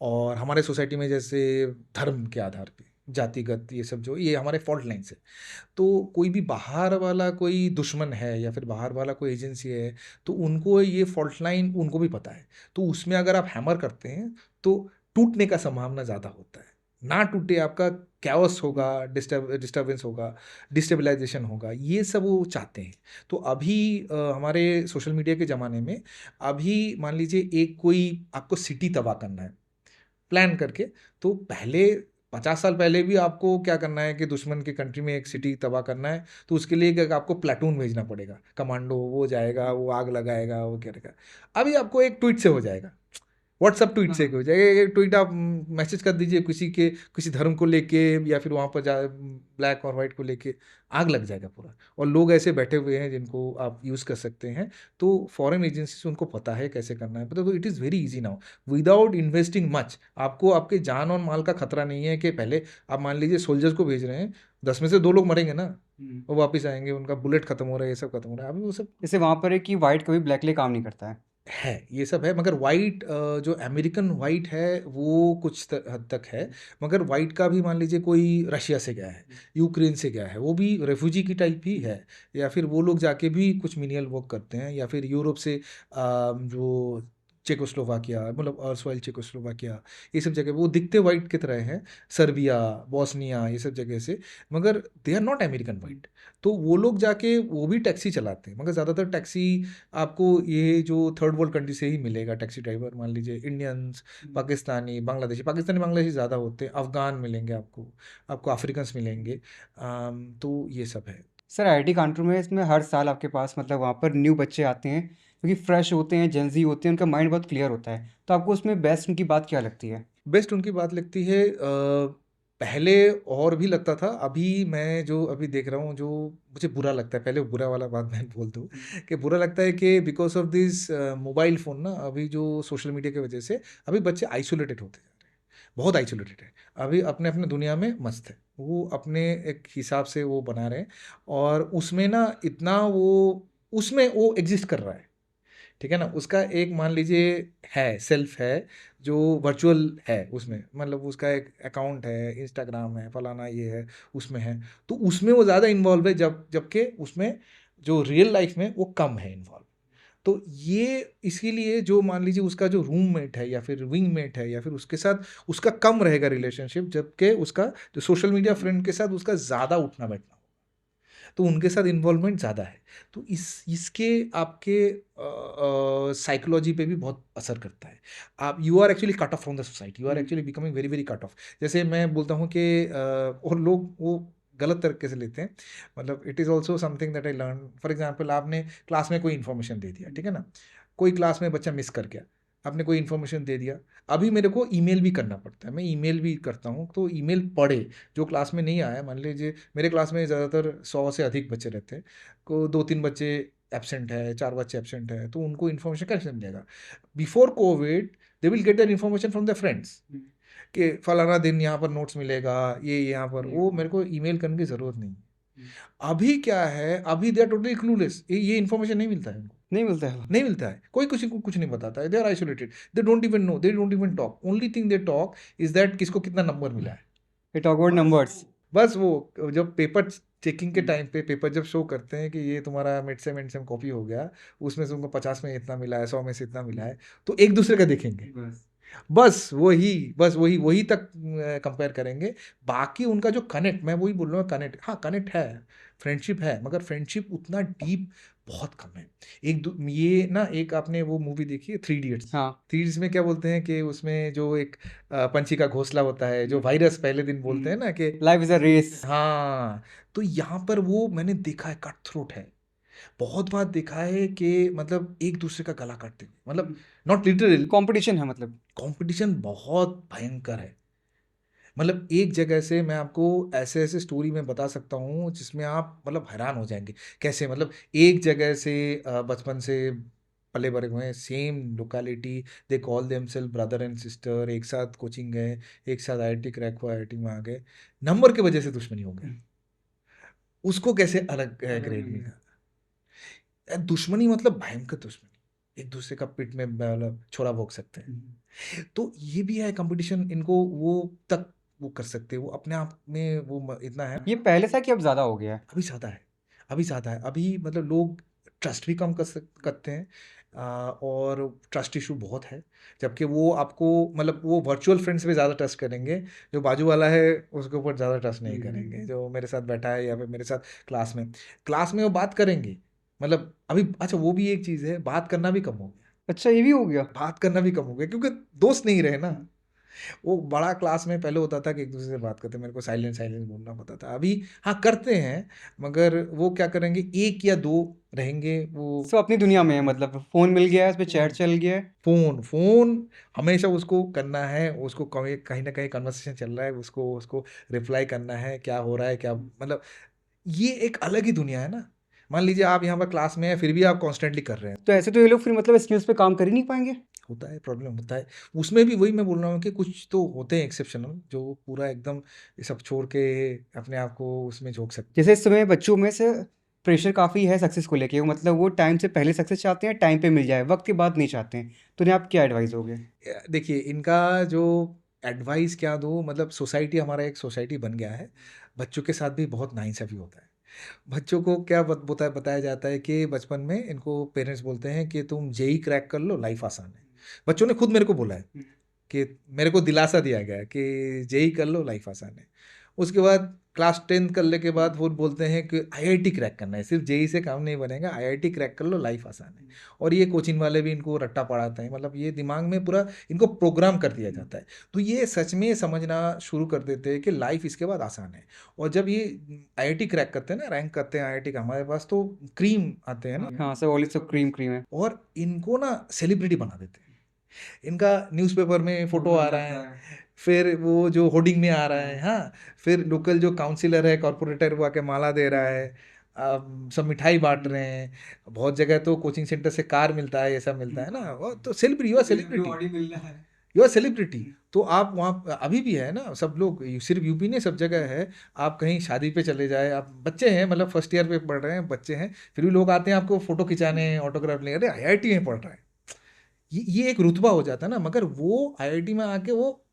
और हमारे सोसाइटी में जैसे धर्म के आधार पे, जातिगत, ये सब जो ये हमारे फॉल्ट लाइंस है। तो कोई भी बाहर वाला कोई दुश्मन है या फिर बाहर वाला कोई एजेंसी है, तो उनको ये फॉल्ट लाइन उनको भी पता है। तो उसमें अगर आप हैमर करते हैं तो टूटने का संभावना ज़्यादा होता है। ना टूटे, आपका कैओस होगा, डिस्टर्बेंस होगा, डिस्टेबलाइजेशन होगा, ये सब वो चाहते हैं। तो अभी हमारे सोशल मीडिया के ज़माने में, अभी मान लीजिए एक कोई आपको सिटी तबाह करना है प्लान करके, तो पहले 50 साल पहले भी आपको क्या करना है कि दुश्मन की कंट्री में एक सिटी तबाह करना है, तो उसके लिए क्या आपको प्लाटून भेजना पड़ेगा, कमांडो, वो जाएगा, वो आग लगाएगा, वो करेगा। अभी आपको एक ट्वीट से हो जाएगा, व्हाट्सअप ट्वीट से हो जाएगा। एक ट्वीट आप मैसेज कर दीजिए किसी के, किसी धर्म को लेके, या फिर वहाँ पर जा ब्लैक और वाइट को लेके, आग लग जाएगा पूरा। और लोग ऐसे बैठे हुए हैं जिनको आप यूज़ कर सकते हैं। तो फॉरेन एजेंसीज उनको पता है कैसे करना है, तो it is very easy now, without investing much. आपको आपके जान और माल का खतरा नहीं है कि पहले आप मान लीजिए सोल्जर्स को भेज रहे हैं, 10 में से 2 लोग मरेंगे ना, वो वापस आएंगे, उनका बुलेट खत्म हो रहा है, ये सब खत्म हो रहा है। अभी वो सब जैसे वहाँ पर है कि वाइट कभी ब्लैक लिए काम नहीं करता है, ये सब है। मगर वाइट, जो अमेरिकन वाइट है वो कुछ हद तक है। मगर वाइट का भी मान लीजिए कोई रशिया से गया है, यूक्रेन से गया है, वो भी रेफ्यूजी की टाइप ही है। या फिर वो लोग जाके भी कुछ मिनियल वर्क करते हैं, या फिर यूरोप से जो चेकोस्लोवाकिया, मतलब अर्सवाइल चेकोस्लोवाकिया, ये सब जगह वो दिखते वाइट की तरह हैं, सर्बिया, बॉस्निया, ये सब जगह से। मगर they are not American white. तो वो लोग जाके वो भी टैक्सी चलाते हैं, मगर ज़्यादातर टैक्सी आपको ये जो थर्ड वर्ल्ड कंट्री से ही मिलेगा। टैक्सी ड्राइवर मान लीजिए इंडियंस, पाकिस्तानी, बांग्लादेशी ज़्यादा होते हैं, अफ़गान मिलेंगे आपको, आपको अफ्रीकन्स मिलेंगे। तो ये सब है। सर आईआईटी कानपुर में इसमें हर साल आपके पास मतलब वहाँ पर न्यू बच्चे आते हैं क्योंकि फ्रेश होते हैं, जेंजी होते हैं, उनका माइंड बहुत क्लियर होता है, तो आपको उसमें बेस्ट उनकी बात क्या लगती है? बेस्ट उनकी बात लगती है, पहले और भी लगता था, अभी मैं जो अभी देख रहा हूँ, जो मुझे बुरा लगता है, पहले वो बुरा वाला बात मैं बोल दूँ कि बुरा लगता है कि because of this mobile phone ना, अभी जो सोशल मीडिया की वजह से अभी बच्चे आइसोलेटेड होते जा रहे हैं, बहुत आइसोलेटेड है। अभी अपने अपने दुनिया में मस्त है, वो अपने एक हिसाब से वो बना रहे हैं, और उसमें ना इतना वो, उसमें वो एग्जिस्ट कर रहा है, ठीक है ना। उसका एक मान लीजिए है, सेल्फ है, जो वर्चुअल है उसमें, मतलब उसका एक अकाउंट है, इंस्टाग्राम है, फलाना ये है, उसमें है। तो उसमें वो ज़्यादा इन्वॉल्व है, जबकि उसमें जो रियल लाइफ में वो कम है इन्वॉल्व। तो ये इसीलिए जो मान लीजिए उसका जो रूममेट है या फिर विंगमेट है, या फिर उसके साथ उसका कम रहेगा रिलेशनशिप, जबकि उसका जो सोशल मीडिया फ्रेंड के साथ उसका ज़्यादा उठना बैठना, तो उनके साथ इन्वॉल्वमेंट ज़्यादा है। तो इसके आपके साइकोलॉजी पे भी बहुत असर करता है। आप you are actually cut off from the society, you are actually becoming very very cut off. जैसे मैं बोलता हूँ कि और लोग वो गलत तरीके से लेते हैं, मतलब it is also something that I learn. For example, आपने क्लास में कोई इन्फॉर्मेशन दे दिया, ठीक है ना, कोई क्लास में बच्चा मिस कर गया, आपने कोई इन्फॉर्मेशन दे दिया, अभी मेरे को ईमेल भी करना पड़ता है, मैं ईमेल भी करता हूँ, तो ईमेल पढ़े, जो क्लास में नहीं आया, मान लीजिए मेरे क्लास में ज़्यादातर 100 से अधिक बच्चे रहते हैं, को 2-3 बच्चे एब्सेंट है, 4 बच्चे एब्सेंट है, तो उनको इन्फॉर्मेशन कैसे मिलेगा? Before Covid they will get that information from the friends कि फलाना दिन यहाँ पर नोट्स मिलेगा, ये यहाँ पर, वो मेरे को ईमेल करने की ज़रूरत नहीं। अभी क्या है, अभी दे आर टोटली क्लूलेस, ये इन्फॉर्मेशन नहीं मिलता है उनको, नहीं मिलता है? नहीं मिलता है, कोई किसी को कुछ नहीं बताता है, they are isolated, they don't even know, they don't even talk, only thing they talk is that किसको कितना नंबर मिला है। ये टॉक अबाउट नंबर्स। बस वो जब पेपर चेकिंग के टाइम पे पेपर जब शो करते हैं कि ये तुम्हारा मिड सेम कॉपी हो गया, उसमें से तुमको 50 में इतना मिला है, 100 में से इतना मिला है, तो एक दूसरे का देखेंगे, बस वही तक कंपेयर करेंगे। बाकी उनका जो कनेक्ट, मैं वही बोल रहा हूँ, कनेक्ट, हाँ कनेक्ट है, फ्रेंडशिप है, मगर फ्रेंडशिप उतना डीप बहुत कम है। ये ना, एक आपने वो मूवी देखी है 3 इडियट्स? हाँ। 3 इडियट्स में क्या बोलते हैं कि उसमें जो एक पंछी का घोंसला होता है, जो वायरस पहले दिन बोलते हैं ना कि लाइफ इज अ रेस। हाँ, तो यहाँ पर वो मैंने देखा है, कट थ्रोट है, बहुत बार देखा है कि मतलब एक दूसरे का गला काटते हुए, मतलब नॉट लिटरल, कंपटीशन है मतलब। कंपटीशन बहुत भयंकर है। मतलब एक जगह से मैं आपको ऐसे-ऐसे स्टोरी मैं बता सकता हूँ जिसमें आप मतलब हैरान हो जाएँगे। कैसे मतलब एक जगह से बचपन से पले-बड़े हुए हैं, same locality, they call themselves brother and sister, एक साथ कोचिंग गए, एक साथ आईआईटी क्रैक हुआ, आईआईटी में आ गए। नंबर की वजह से दुश्मनी हो गया। उसको कैसे अलग ग्रेड मिला। दुश्मनी मतलब भयंकर दुश्मनी। एक दूसरे का पीठ में मतलब छोरा भोंक सकते हैं। तो ये भी है कंपटीशन, इनको वो तक वो कर सकते हैं, वो अपने आप में वो इतना है। ये पहले था कि अब ज़्यादा हो गया है? अभी ज़्यादा है, अभी ज़्यादा है। अभी मतलब लोग ट्रस्ट भी कम करते हैं, और ट्रस्ट इशू बहुत है। जबकि वो आपको मतलब वो वर्चुअल फ्रेंड्स पे ज़्यादा ट्रस्ट करेंगे, जो बाजू वाला है उसके ऊपर ज़्यादा ट्रस्ट नहीं करेंगे। जो मेरे साथ बैठा है या फिर मेरे साथ क्लास में वो बात करेंगे। मतलब अभी अच्छा वो भी एक चीज़ है, बात करना भी कम हो गया। अच्छा, ये भी हो गया? बात करना भी कम हो गया क्योंकि दोस्त नहीं रहे ना। वो बड़ा क्लास में पहले होता था कि एक दूसरे से बात करते, मेरे को साइलेंट साइलेंट बोलना पड़ता था। अभी हाँ करते हैं, मगर वो क्या करेंगे, 1 या 2 रहेंगे वो। सब अपनी दुनिया में है, मतलब फ़ोन मिल गया है, उसपे चैट चल गया है। फ़ोन हमेशा उसको करना है, उसको कहीं कहीं न कहीं कन्वर्सेशन चल रहा है, उसको उसको रिप्लाई करना है, क्या हो रहा है, क्या मतलब ये एक अलग ही दुनिया है ना। मान लीजिए आप यहाँ पर क्लास में हैं, फिर भी आप कॉन्स्टेंटली कर रहे हैं। तो ऐसे तो ये लोग फिर मतलब स्किल्स पे काम कर ही नहीं पाएँगे? होता है, प्रॉब्लम होता है। उसमें भी वही मैं बोल रहा हूँ कि कुछ तो होते हैं एक्सेप्शनल, जो पूरा एकदम ये सब छोड़ के अपने आप को उसमें झोंक सकते जैसे इस समय बच्चों में से प्रेशर काफ़ी है सक्सेस को लेके, मतलब वो टाइम से पहले सक्सेस चाहते हैं, टाइम पे मिल जाए, वक़्त की बात नहीं चाहते हैं। तो उन्हें आप क्या एडवाइस दोगे? हैं। देखिए इनका जो एडवाइस क्या दूँ, मतलब सोसाइटी, हमारा एक सोसाइटी बन गया है, बच्चों के साथ भी बहुत नाइंसाफ़ी होता है। बच्चों को क्या बताया जाता है कि बचपन में इनको पेरेंट्स बोलते हैं कि तुम जेईई क्रैक कर लो, लाइफ आसान है। बच्चों ने खुद मेरे को बोला है कि मेरे को दिलासा दिया गया है कि जेईई कर लो, लाइफ आसान है। उसके बाद क्लास 10th करने के बाद वो बोलते हैं कि आईआईटी क्रैक करना है, सिर्फ जेईई से काम नहीं बनेगा, आईआईटी क्रैक कर लो, लाइफ आसान है। और ये कोचिंग वाले भी इनको रट्टा पढ़ाते हैं, मतलब ये दिमाग में पूरा इनको प्रोग्राम कर दिया जाता है। तो ये सच में समझना शुरू कर देते हैं कि लाइफ इसके बाद आसान है। और जब ये आईआईटी क्रैक करते हैं ना, रैंक करते हैं आईआईटी का, हमारे पास तो क्रीम आते हैं ना, हाँ, सब ओनली सब क्रीम क्रीम है। और इनको ना सेलिब्रिटी बना देते हैं। इनका न्यूज़पेपर में फ़ोटो आ रहा है, फिर वो जो होर्डिंग में आ रहा है, हाँ, फिर लोकल जो काउंसलर है, कॉर्पोरेटर, वो आके माला दे रहा है, सब मिठाई बाँट रहे हैं। बहुत जगह तो कोचिंग सेंटर से कार मिलता है, ये सब मिलता है ना, वो तो सेलिब्रिटी, यू आर सेलिब्रिटी। तो आप वहाँ अभी भी है ना, सब लोग सिर्फ यूपी नहीं, सब जगह है। आप कहीं शादी पे चले जाए, आप बच्चे हैं, मतलब फर्स्ट ईयर पे पढ़ रहे हैं, बच्चे हैं, फिर भी लोग आते हैं आपको फ़ोटो खिंचाने, ऑटोग्राफ लेने, अरे आईआईटी में पढ़ रहा है। ये एक रुतबा हो जाता है ना, मगर वो आईआईटी में आके वो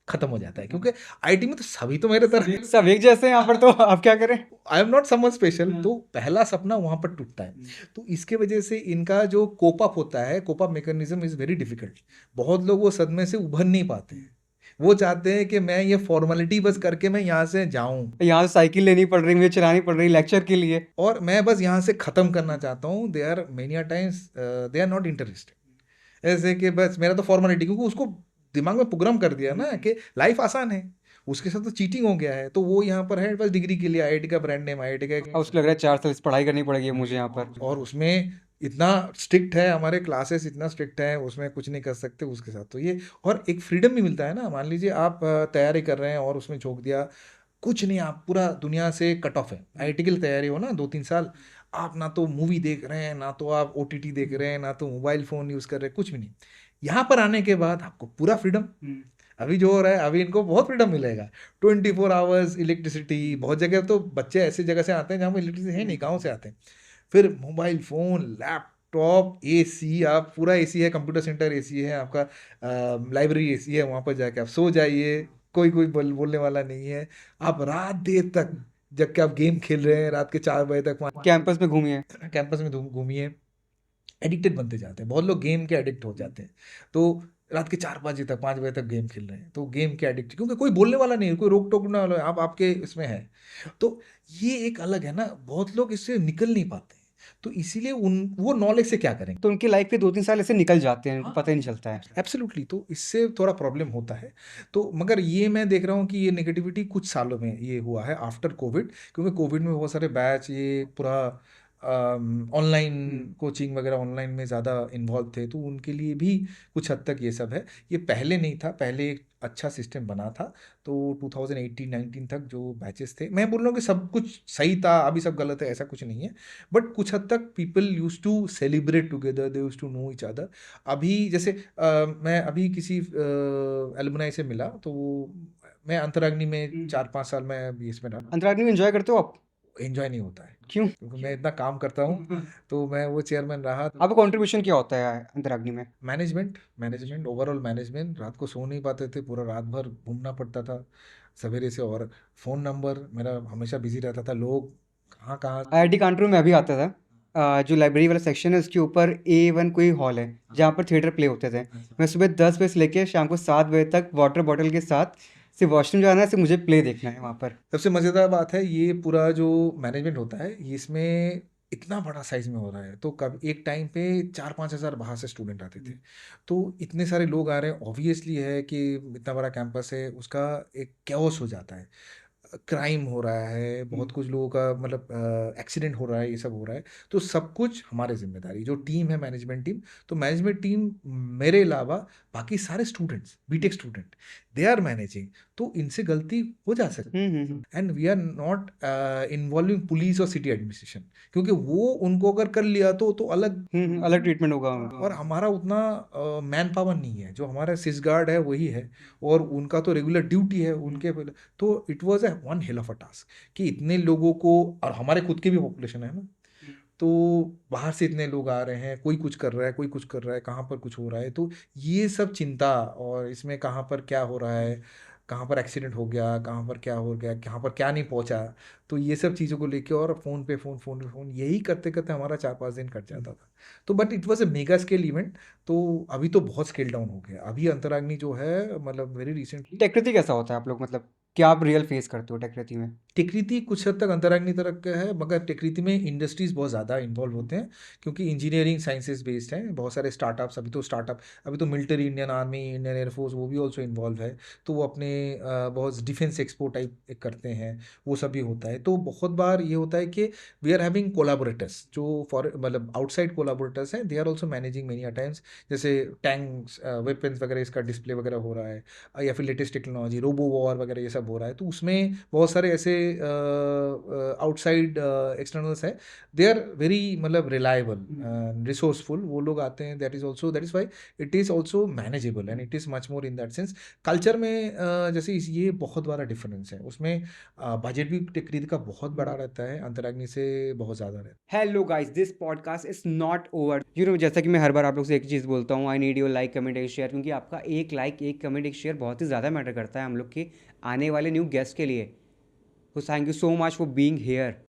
खत्म हो जाता है, क्योंकि आईआईटी में तो सभी तो मेरे तरह, सब एक जैसे हैं यहाँ पर, तो आप क्या करें? I am not someone special. तो पहला सपना वहां पर टूटता है। तो इसके वजह से इनका जो कोप अप होता है, cope up mechanism is very difficult. बहुत लोग वो सदमे से उभर नहीं पाते हैं। वो चाहते हैं कि मैं ये फॉर्मेलिटी बस करके मैं यहाँ से जाऊं, यहाँ से साइकिल लेनी पड़ रही, मुझे चलानी पड़ रही लेक्चर के लिए। और मैं बस यहाँ से ख़त्म करना चाहता हूँ। They are many times they are not interested, ऐसे कि बस मेरा तो फॉर्मेलिटी, क्योंकि उसको दिमाग में प्रोग्राम कर दिया ना कि लाइफ आसान है, उसके साथ तो चीटिंग हो गया है। तो वो यहाँ पर है बस डिग्री के लिए, आईआईटी का ब्रांड नेम, आईआईटी अब का, उसको लग रहा है 4 साल पढ़ाई करनी पड़ेगी मुझे यहाँ पर। और उसमें इतना स्ट्रिक्ट है, हमारे क्लासेस इतना स्ट्रिक्ट है, उसमें कुछ नहीं कर सकते उसके साथ। तो ये और एक फ्रीडम भी मिलता है ना। मान लीजिए आप तैयारी कर रहे हैं और उसमें झोंक दिया, कुछ नहीं, आप पूरा दुनिया से कट ऑफ है। आईआईटी की तैयारी हो ना 2-3 साल, आप ना तो मूवी देख रहे हैं, ना तो आप ओटीटी देख रहे हैं, ना तो मोबाइल फ़ोन यूज़ कर रहे हैं, कुछ भी नहीं। यहाँ पर आने के बाद आपको पूरा फ्रीडम। अभी जो हो रहा है, अभी इनको बहुत फ्रीडम मिलेगा। 24 आवर्स इलेक्ट्रिसिटी, बहुत जगह तो बच्चे ऐसी जगह से आते हैं जहाँ पर इलेक्ट्रिसिटी है नहीं, गाँव से आते हैं। फिर मोबाइल फ़ोन, लैपटॉप, एसी, आप पूरा एसी है, कंप्यूटर सेंटर एसी है आपका, लाइब्रेरी एसी है, वहाँ पर जाके आप सो जाइए, कोई कोई बोलने वाला नहीं है। आप रात देर तक जब के आप गेम खेल रहे हैं, रात के 4 बजे तक वहाँ कैंपस में घूमिए। कैंपस में घूमिए। एडिक्टेड बनते जाते हैं, बहुत लोग गेम के एडिक्ट हो जाते हैं। तो रात के 4-5 बजे तक, 5 बजे तक गेम खेल रहे हैं, तो गेम के एडिक्ट, क्योंकि कोई बोलने वाला नहीं है, कोई रोक टोक ना वाला, आप आपके इसमें है। तो ये एक अलग है ना, बहुत लोग इससे निकल नहीं पाते हैं। तो इसीलिए उन वो नॉलेज से क्या करेंगे। तो उनकी लाइफ के 2-3 साल ऐसे निकल जाते हैं, उनको पता ही नहीं चलता है। एब्सोल्युटली, तो इससे थोड़ा प्रॉब्लम होता है। तो मगर ये मैं देख रहा हूँ कि ये नेगेटिविटी कुछ सालों में ये हुआ है आफ्टर कोविड, क्योंकि कोविड में बहुत सारे बैच ये पूरा ऑनलाइन कोचिंग वगैरह ऑनलाइन में ज़्यादा इन्वॉल्व थे, तो उनके लिए भी कुछ हद तक ये सब है। ये पहले नहीं था, पहले एक अच्छा सिस्टम बना था। तो 2018-19 तक जो बैचेस थे, मैं बोल रहा हूँ कि सब कुछ सही था, अभी सब गलत है, ऐसा कुछ नहीं है। बट कुछ हद तक people use to celebrate together, they use to know each other. अभी जैसे मैं अभी किसी एलुमनाई से मिला, तो मैं अंतराग्नि में 4-5 साल में अभी इसमें रहा। अंतराग्नि में एंजॉय करते हो आप? एंजॉय नहीं होता है, क्यों? क्योंकि मैं इतना काम करता हूँ। तो मैं वो चेयरमैन रहा। आपका कंट्रीब्यूशन क्या होता है अंतराग्नि में? Management overall management. रात को सो नहीं पाते थे, पूरा रात भर घूमना पड़ता था सवेरे से। और फ़ोन नंबर मेरा हमेशा बिजी रहता था, लोग कहाँ कहाँ। IIT कानपुर में अभी आता था। जो लाइब्रेरी वाला सेक्शन है उसके ऊपर A1 कोई हॉल है जहाँ पर थिएटर प्ले होते थे। मैं सुबह 10 बजे से लेके शाम को 7 बजे तक वाटर बॉटल के साथ सिर्फ वॉशरूम जाना है, सिर्फ मुझे प्ले देखना है वहाँ पर। सबसे मज़ेदार बात है, ये पूरा जो मैनेजमेंट होता है, ये इसमें इतना बड़ा साइज में हो रहा है। तो कब एक टाइम पे 4-5 हज़ार बाहर से स्टूडेंट आते थे। तो इतने सारे लोग आ रहे हैं, ऑब्वियसली है कि इतना बड़ा कैंपस है, उसका एक कैओस हो जाता है। क्राइम हो रहा है, बहुत कुछ लोगों का मतलब एक्सीडेंट हो रहा है, ये सब हो रहा है। तो सब कुछ हमारे जिम्मेदारी, जो टीम है मैनेजमेंट टीम। तो मैनेजमेंट टीम मेरे अलावा बाकी सारे students, BTech student, they are managing. तो इनसे गलती हो जा सकती है। And we are not involving police और सिटी एडमिनिस्ट्रेशन, क्योंकि वो उनको अगर कर लिया तो अलग अलग ट्रीटमेंट होगा। और हमारा उतना मैन पावर नहीं है। जो हमारा सिस गार्ड है वही है, और उनका तो रेगुलर ड्यूटी है उनके। तो it was a one hell of a task कि इतने लोगों को, और हमारे खुद की भी पॉपुलेशन है ना, तो बाहर से इतने लोग आ रहे हैं, कोई कुछ कर रहा है, कोई कुछ कर रहा है, कहाँ पर कुछ हो रहा है। तो ये सब चिंता, और इसमें कहाँ पर क्या हो रहा है, कहाँ पर एक्सीडेंट हो गया, कहाँ पर क्या हो गया, कहाँ पर क्या नहीं पहुँचा। तो ये सब चीज़ों को लेके, और फ़ोन पे फ़ोन, फ़ोन पे फ़ोन, यही करते करते हमारा 4-5 दिन कट जाता था। तो but it was a mega scale event. तो अभी तो बहुत स्केल डाउन हो गया। अभी अंतराग्नि जो है, मतलब वेरी रिसेंटली। टेकृति कैसा होता है आप लोग, मतलब क्या आप रियल फेस करते हो टेकृति में? टेक्रीती कुछ हद तक अंतराग्नि तरफ का है, मगर टेक्रीती में इंडस्ट्रीज बहुत ज़्यादा इन्वॉल्व होते हैं, क्योंकि इंजीनियरिंग साइंसेज बेस्ड हैं। बहुत सारे स्टार्टअप्स, अभी तो military, Indian army, Indian air force, वो भी ऑल्सो इन्वॉल्व है। तो वो अपने बहुत डिफेंस एक्सपो टाइप करते हैं, वो सब भी होता है। तो बहुत बार ये होता है कि वी आर हैविंग कोलाबोरेटर्स, जो फॉर मतलब आउटसाइड कोलाबोरेटर्स हैं, they are also managing many a times. जैसे टैंक्स, वेपन्स वगैरह, इसका डिस्प्ले वगैरह हो रहा है, या फिर लेटेस्ट टेक्नोलॉजी रोबो वॉर वगैरह, ये सब हो रहा है। तो उसमें बहुत सारे ऐसे आउटसाइड एक्सटर्नल्स है। दे आर वेरी मतलब रिलायबल, रिसोर्सफुल, वो लोग आते हैं। That is why it is also manageable, and it is much more in that sense. Culture में जैसे ये बहुत बड़ा डिफरेंस है। उसमें बजट भी टेक्रीद का बहुत बड़ा रहता है, अंतराग्नि से बहुत ज़्यादा रहता है। Hello guys, this podcast is not over. जैसा कि मैं हर बार आप लोग से एक ही चीज़ बोलता हूँ, I need your like, comment, एक शेयर, क्योंकि आपका एक लाइक, एक कमेंट, एक शेयर बहुत ही ज़्यादा मैटर करता है हम लोग के आने वाले न्यू गेस्ट के लिए। तो thank you so much for being here.